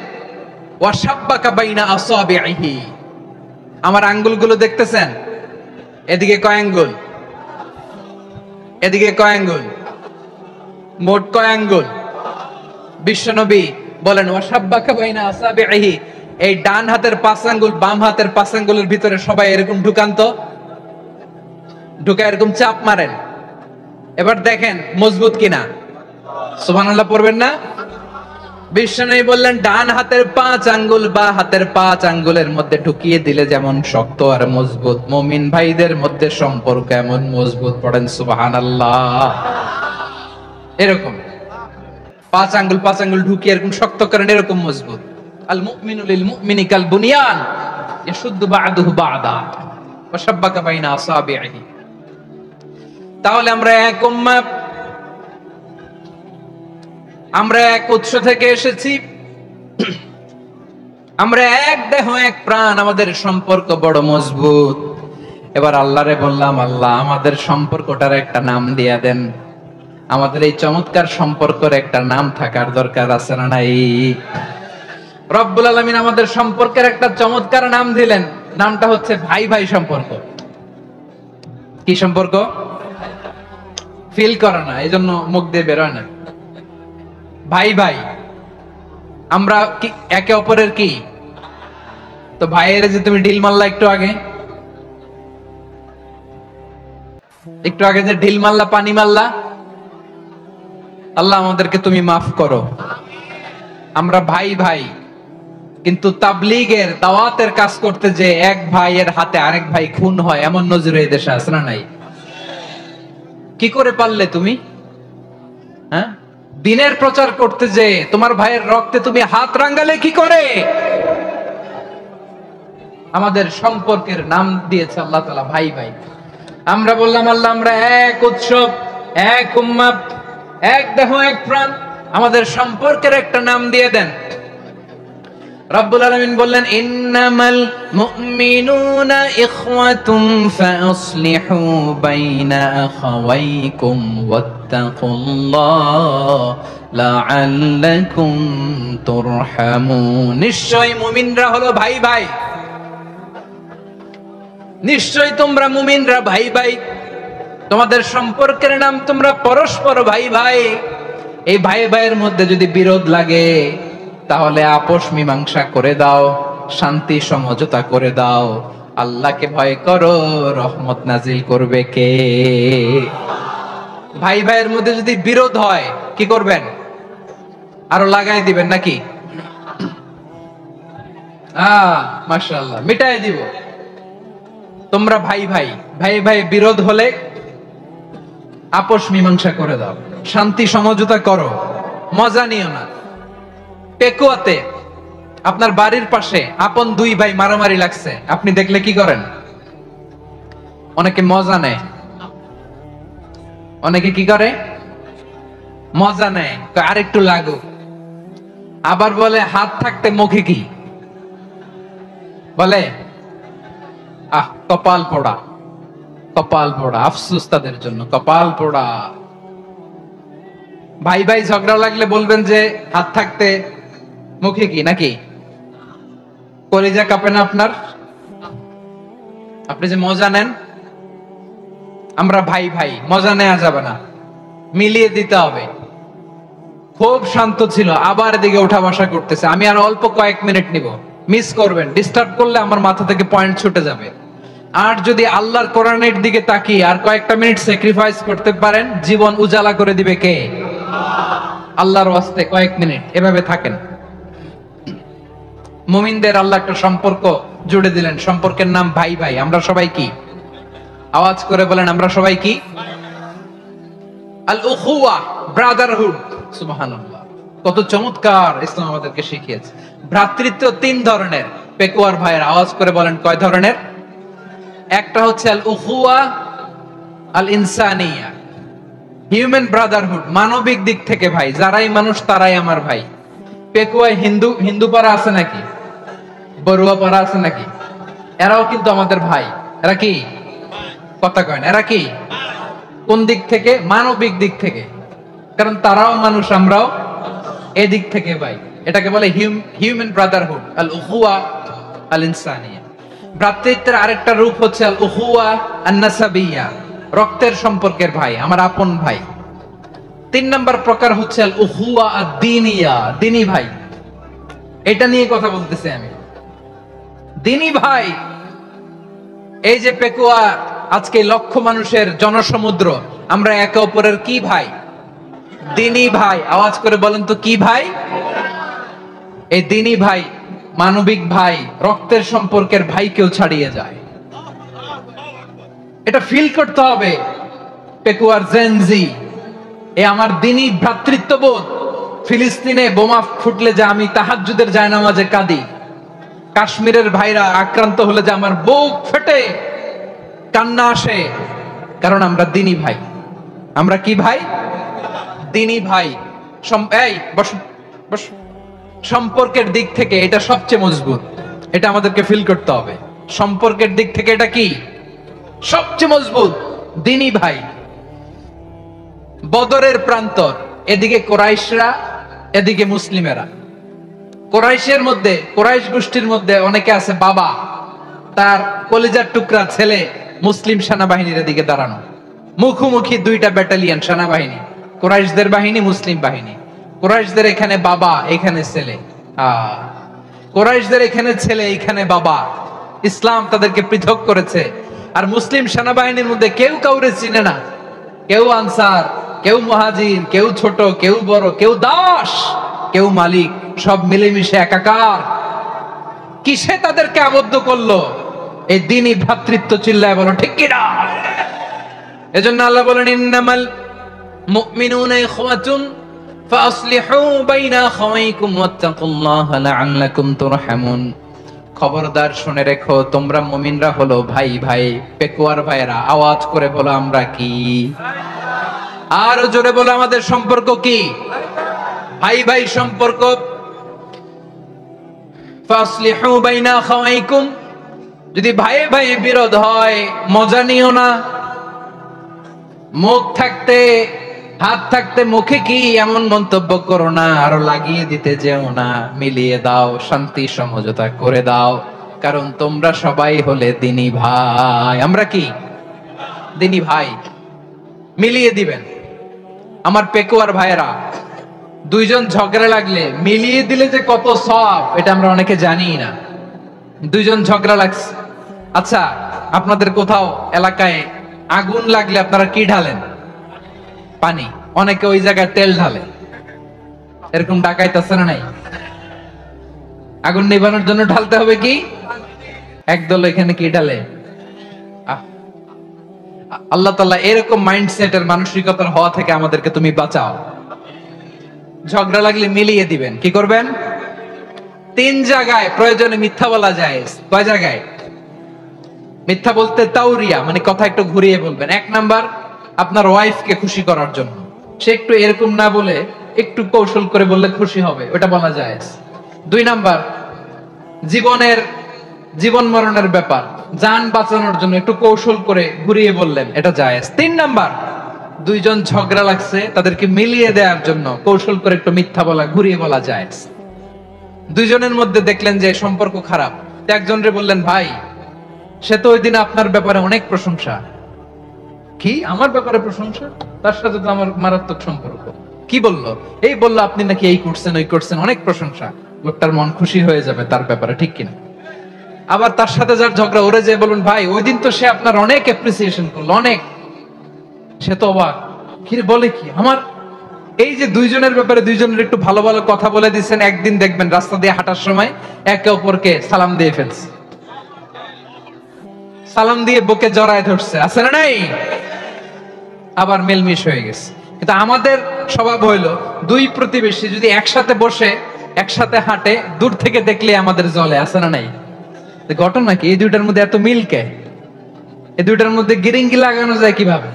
ওয়াশাব্বাকা বাইনা আসাবিহি। আমার আঙ্গুলগুলো দেখতেছেন? এদিকে কয় আঙ্গুল? এদিকে কয় আঙ্গুল? মোট কয় আঙ্গুল? বিশ্বনবী বলেন, ওয়াশাব্বাকা বাইনা আসাবিহি। এই ডান হাতের 5 আঙ্গুল বাম হাতের 5 আঙ্গুলের ভিতরে সবাই এরকম ঢুকান তো, ঢুকা এরকম চাপ মারেন। এবার দেখেন মজবুত কিনা। সুবহানাল্লাহ পড়বেন না? বিশ্বনবী বললেন, ডান হাতের 5 আঙ্গুল বা হাতের 5 আঙ্গুলের মধ্যে ঢুকিয়ে দিলে যেমন শক্ত আর মজবুত, মুমিন ভাইদের মধ্যে সম্পর্ক এমন মজবুত। পড়েন সুবহানাল্লাহ। এরকম 5 আঙ্গুল ঢুকিয়ে এরকম শক্ত করেন, এরকম মজবুত। আল মুমিনু লিল মুমিনি কাল বুনিয়ান ইয়াশুদ্দু বা'দুহু বা'দা ওয়া শাব্বাকা বাইনা আসাবিহি। তাহলে আমরা এক উম্মাহ। আমরা এক উৎস থেকে এসেছি, আমরা এক দেহ এক প্রাণ, আমাদের সম্পর্ক বড় মজবুত। এবার আল্লাহরে বললাম, আল্লাহ আমাদের সম্পর্কটার একটা নাম দিয়া দেন। আমাদের এই চমৎকার সম্পর্কের একটা নাম থাকার দরকার আছে না নাই? রব্বুল আলামিন আমাদের সম্পর্কের একটা চমৎকার নাম দিলেন, নামটা হচ্ছে ভাই ভাই সম্পর্ক। কি সম্পর্ক? ফিল করে না, এই জন্য মুখ দিয়ে বেরোয় না। ভাই ভাই, আমরা কি একে অপরের কি? তো ভাইয়ের যে তুমি ঢিল মারলা একটু আগে, যে ঢিল মারলা, পানি মারলা, আল্লাহ আমাদেরকে তুমি মাফ করো। আমরা ভাই ভাই, কিন্তু তাবলীগের দাওয়াতের কাজ করতে যে এক ভাইয়ের হাতে আরেক ভাই খুন হয়, এমন নজির এই দেশে আছে না নাই? কি করে পারলে তুমি? হ্যাঁ, দিনের প্রচার করতে যে তোমার ভাইয়ের রক্তে তুমি হাত রাঙ্গালে কি করে? আমাদের সম্পর্কের নাম দিয়েছে আল্লাহ তাআলা ভাই ভাই। আমরা বললাম, আল্লাহ আমরা এক উৎসব, এক উম্মাত, এক দেহ এক প্রাণ, আমাদের সম্পর্কের একটা নাম দিয়ে দেন। রব্বুল আলামিন বললেন, ইন্নামাল মুমিনুনা ইখওয়াতুন ফাসলিহু বাইনা আখাওয়াইকুম ওয়াত্তাকুল্লাহ লাআল্লাকুম তুরহামুন। নিশ্চয় মুমিনরা হলো ভাই ভাই, নিশ্চয় তোমরা মুমিনরা ভাই ভাই, তোমাদের সম্পর্কের নাম তোমরা পরস্পর ভাই ভাই। এই ভাই ভাইয়ের মধ্যে যদি বিরোধ লাগে তাহলে আপোষ মীমাংসা করে দাও, শান্তি সমঝোতা করে দাও। আল্লাহকে ভয় করো, রহমত নাজিল করবে কে? ভাই ভাইয়ের মধ্যে যদি বিরোধ হয় কি করবেন? আরো লাগাই দিবেন নাকি? মাশাআল্লাহ, মিটাই দিব। তোমরা ভাই ভাই, ভাই ভাই বিরোধ হলে আপোষ মীমাংসা করে দাও, শান্তি সমঝোতা করো, মজা নিও না। পেকুয়াতে আপনার বাড়ির পাশে আপন দুই ভাই মারামারি লাগছে, আপনি দেখলে কি করেন? অনেকে মজা নেয়। অনেকে কি করে? মজা নেয়, আরেকটু লাগুক। আবার বলে হাত থাকতে মুখে কি বলে? কপাল পোড়া, কপাল পোড়া। আফসোস তাদের জন্য, কপাল পোড়া। ভাই ভাই ঝগড়া লাগলে বলবেন যে হাত থাকতে মুখে কি, নাকি? কলিজা কাঁপে না আপনার? আপনি যে মজা নেন। আমরা ভাই ভাই, মজা নেওয়া যাবে না, মিলিয়ে দিতে হবে। খুব শান্ত ছিল, আবার এদিকে উঠা বসা করতেছে। আমি আর অল্প কয়েক মিনিট নিব, মিস করবেন। ডিস্টার্ব করলে আমার মাথা থেকে পয়েন্ট ছুটে যাবে। আর যদি আল্লাহর কোরআনের দিকে তাকিয়ে আর কয়েকটা মিনিট স্যাক্রিফাইস করতে পারেন, জীবন উজালা করে দিবে কে? আল্লাহর ওয়াস্তে কয়েক মিনিট এভাবে থাকেন। মুমিনদের আল্লাহ একটা সম্পর্ক জুড়ে দিলেন, সম্পর্কের নাম ভাই ভাই। আমরা সবাই কি? আওয়াজ করে বলেন, আমরা সবাই কি? আল উখুয়া, ব্রাদারহুড। সুবহানাল্লাহ, কত চমৎকার ইসলাম আমাদেরকে শিখিয়েছে। ভ্রাতৃত্ব তিন ধরনের। পেকুয়ার ভাইয়ের আওয়াজ করে বলেন, কয় ধরনের? একটা হচ্ছে আল উখুয়া আল ইনসানিয়া, হিউম্যান ব্রাদারহুড, মানবিক দিক থেকে ভাই। যারাই মানুষ তারাই আমার ভাই। পেকুয়ায় হিন্দু পাড়া আছে নাকি? বড়ুয়া পাড়া আছে নাকি? এরাও কিন্তু আমাদের ভাই। এরা কি? কথা কয় না, এরা কি? কোন দিক থেকে? মানবিক দিক থেকে। কারণ তারাও মানুষ, আমরাও এদিক থেকে ভাই। এটাকে বলে হিউম্যান ব্রাদারহুড, আল উখুয়া আল ইনসানিয়া। ভ্রাতৃত্বের আরেকটা রূপ হচ্ছে আল উখুয়া আন নাসাবিয়া, রক্তের সম্পর্কের ভাই, আমার আপন ভাই। তিন নম্বর প্রকার হচ্ছে আল উখুয়া আদ দীনিয়া, দিনী ভাই। এটা নিয়ে কথা বলতেছি আমি। দিনী ভাই, এই যে পেকুয়া, আজকে লক্ষ মানুষের জনসমুদ্র, আমরা একে অপরের কি ভাই? দিনী ভাই। আওয়াজ করে বলেন তো, কি ভাই? এই দিনী ভাই, মানবিক ভাই, রক্তের সম্পর্কের ভাইকেও ছাড়িয়ে যায়। এটা ফিল করতে হবে। পেকুয়ার জেনজি, এ আমার দিনী ভ্রাতৃত্ববোধ। ফিলিস্তিনে বোমা ফুটলে যে আমি তাহাজ্জুদের জায়নামাজে কাঁদি, কাশ্মীরের ভাইরা আক্রান্ত হলে যে আমার বুক ফেটে কান্না আসে, কারণ আমরা দিনী ভাই। আমরা কি ভাই? দিনী ভাই। এই বস বস, সম্পর্কের দিক থেকে এটা সবচেয়ে মজবুত, এটা আমাদেরকে ফিল করতে হবে। সম্পর্কের দিক থেকে এটা কি সবচেয়ে মজবুত? দিনী ভাই, বদরের প্রান্তর, এদিকে কোরাইশরা, এদিকে মুসলিমেরা। কোরাইশের মধ্যে, কোরাইশ গোষ্ঠীর মধ্যে অনেকে আছে বাবা, তার কলিজার টুকরা ছেলে মুসলিম সেনাবাহিনীর এদিকে দাঁড়ানো, মুখোমুখি দুইটা ব্যাটালিয়ন সেনাবাহিনী, কোরাইশদের বাহিনী, মুসলিম বাহিনী। কোরাইশদের এখানে বাবা, এখানে ছেলে। কোরাইশদের এখানে ছেলে, এখানে বাবা। ইসলাম তাদেরকে পৃথক করেছে। আর মুসলিম সেনাবাহিনীর মধ্যে কেউ কাউরে চিনে না, কেউ আনসার, কেউ মুহাজির, কেউ ছোট, কেউ বড়, কেউ দাস, কেউ মালিক, সব মিলেমিশে একাকার। কিসে তাদেরকে আবদ্ধ করলো? এই দ্বীনি ভ্রাতৃত্ব। চিল্লায় বলো ঠিক কিনা? এজন্য আল্লাহ বলেন, ইন্নামাল মুমিনুনা ইখওয়াতুন ফাসলিহু বাইনা আখাওয়াইকুম ওয়াত্তাকুল্লাহা লাআল্লাকুম তুরহামুন। খবরদার শুনে রেখো, তোমরা মুমিনরা হলো ভাই ভাই, পেকুয়ার ভাইরা। আওয়াজ করে বলো আমরা কি? আর জোরে বলো আমাদের সম্পর্ক কি? ভাই ভাই সম্পর্ক। ফাসলিহু বাইনা আখাওয়াইকুম, যদি ভাই ভাই বিরোধ হয় মজা নিও না। মুখ থাকতে, হাত থাকতে মুখে কি এমন মন্তব্য করো না, আরো লাগিয়ে দিতে যেও না। মিলিয়ে দাও, শান্তি সমঝোতা করে দাও, কারণ তোমরা সবাই হলে দ্বীনি ভাই। আমরা কি? দ্বীনি ভাই। মিলিয়ে দিবেন। আমার পেকুয়ার ভাইয়েরা, দুইজন ঝগড়া লাগলে মিলিয়ে দিলে যে কত সওয়াব, এটা আমরা অনেকে জানি না। দুইজন ঝগড়া লাগছে, আচ্ছা আপনাদের কোথাও এলাকায় আগুন লাগলে আপনারা কি ঢালেন? পানি। অনেকে ওই জায়গায় তেল ঢালে। এরকম ডাকাইত আছে না নাই? আগুন নিভানোর জন্য ঢালতে হবে কি? একদল এখানে কি ঢালে? আল্লাহ তাআলা এরকম মাইন্ডসেটের, মানসিকতার হওয়া থেকে আমাদেরকে তুমি বাঁচাও। ঝগড়া লাগলে মিলিয়ে দিবেন। কি করবেন? 3 জায়গায় প্রয়োজনে মিথ্যা বলা যায়। কয় জায়গায় মিথ্যা বলতে? তাওরিয়া, মানে কথা একটু ঘুরিয়ে বলবেন। 1 নাম্বার, আপনার ওয়াইফকে খুশি করার জন্য। সে একটু এরকম না বলে একটু কৌশল করে বললে খুশি হবে, ওটা বলা যায়। 2 নাম্বার, জীবন মরণের ব্যাপার, জান বাঁচানোর জন্য একটু কৌশল করে ঘুরিয়ে বললেন, এটা জায়েজ। 3 নাম্বার, দুইজন ঝগড়া লাগছে, তাদেরকে মিলিয়ে দেওয়ার জন্য কৌশল করে একটু মিথ্যা বলা, ঘুরিয়ে বলা জায়েজ। দুইজনের মধ্যে দেখলেন যে সম্পর্ক খারাপ, একজনরে বললেন, ভাই সে তো ওই দিন আপনার ব্যাপারে অনেক প্রশংসা। কি আমার ব্যাপারে প্রশংসা? তার সাথে তো আমার মারাত্মক সম্পর্ক। কি বললো? এই বললো আপনি নাকি এই করছেন, ওই করছেন, অনেক প্রশংসা। লোকটার মন খুশি হয়ে যাবে তার ব্যাপারে, ঠিক কিনা? আবার তার সাথে যার ঝগড়া, ওরে যে বলুন, ভাই ওই দিন তো সে আপনার অনেক অ্যাপ্রিসিয়েশন করলো, অনেক। সে তো অবাক, কি বলে কি আমার? এই যে দুইজনের ব্যাপারে দুইজনের একটু ভালো ভালো কথা বলে দিচ্ছেন, একদিন দেখবেন রাস্তা দিয়ে হাঁটার সময় একে অপরকে সালাম দিয়ে ফেলছে, সালাম দিয়ে বুকে জড়ায় ধরছে, আছে না নাই? আবার মেলমিশ হয়ে গেছে। কিন্তু আমাদের স্বভাব হইলো, দুই প্রতিবেশী যদি একসাথে বসে একসাথে হাঁটে, দূর থেকে দেখলে আমাদের জ্বলে, আছে না নাই? ঘটনা কি? এই দুইটার মধ্যে এত মিল কে? এই দুইটার মধ্যে গিরিঙ্গি লাগানো যায় কিভাবে?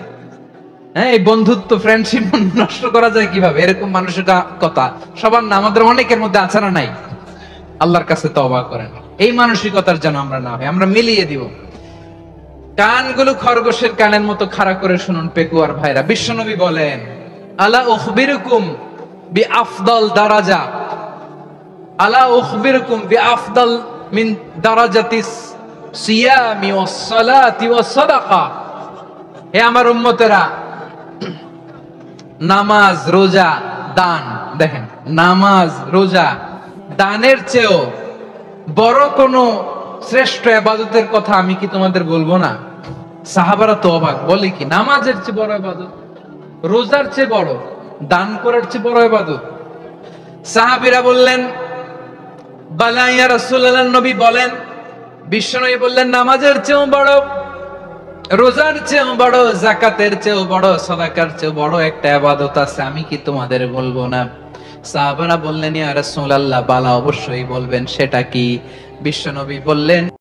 হ্যাঁ, এই বন্ধুত্ব, ফ্রেন্ডশিপ নষ্ট করা যায় কিভাবে? এরকম মানসিকতা সবার না, আমাদের অনেকের মধ্যে আছে না নাই? আল্লাহর কাছে তওবা করেন, এই মানসিকতার যেন আমরা না হই। আমরা মিলিয়ে দিব। কানগুলো খরগোশের কানের মতো খাড়া করে শুনুন পেকুয়ার ভাইরা। বিশ্বনবী বলেন, আলা উখবিরুকুম বিআফদাল দারাজা, আলা উখবিরুকুম বিআফদাল মিন দারাজাতিস সিয়ামি ওয়াস সালাতি ওয়াস সাদাকা। হে আমার উম্মতেরা, নামাজ, রোজা, দান, দেখেন নামাজ, রোজা, দানের চেয়েও বড় কোন শ্রেষ্ঠ ইবাদতের কথা আমি কি তোমাদের বলবো না? সাহাবারা তো অবাক, বলে কি নামাজের চেয়ে বড় ইবাদত, রোজার চেয়ে বড়, দান করার চেয়ে বড় ইবাদত? সাহাবীরা বললেন, বালা ইয়া রাসূলুল্লাহ। নবী বলেন, বিশ্বনবী বললেন, নামাজের চেয়েও বড়, রোজার চেয়েও বড়, যাকাতের চেয়েও বড়, সাদাকার চেয়েও বড় একটা ইবাদত আছে, আমি কি তোমাদের বলবো না? সাহাবারা বললেন, ইয়া রাসূলুল্লাহ, বালা অবশ্যই বলবেন, সেটা কি? বিশ্বনবী বললেন,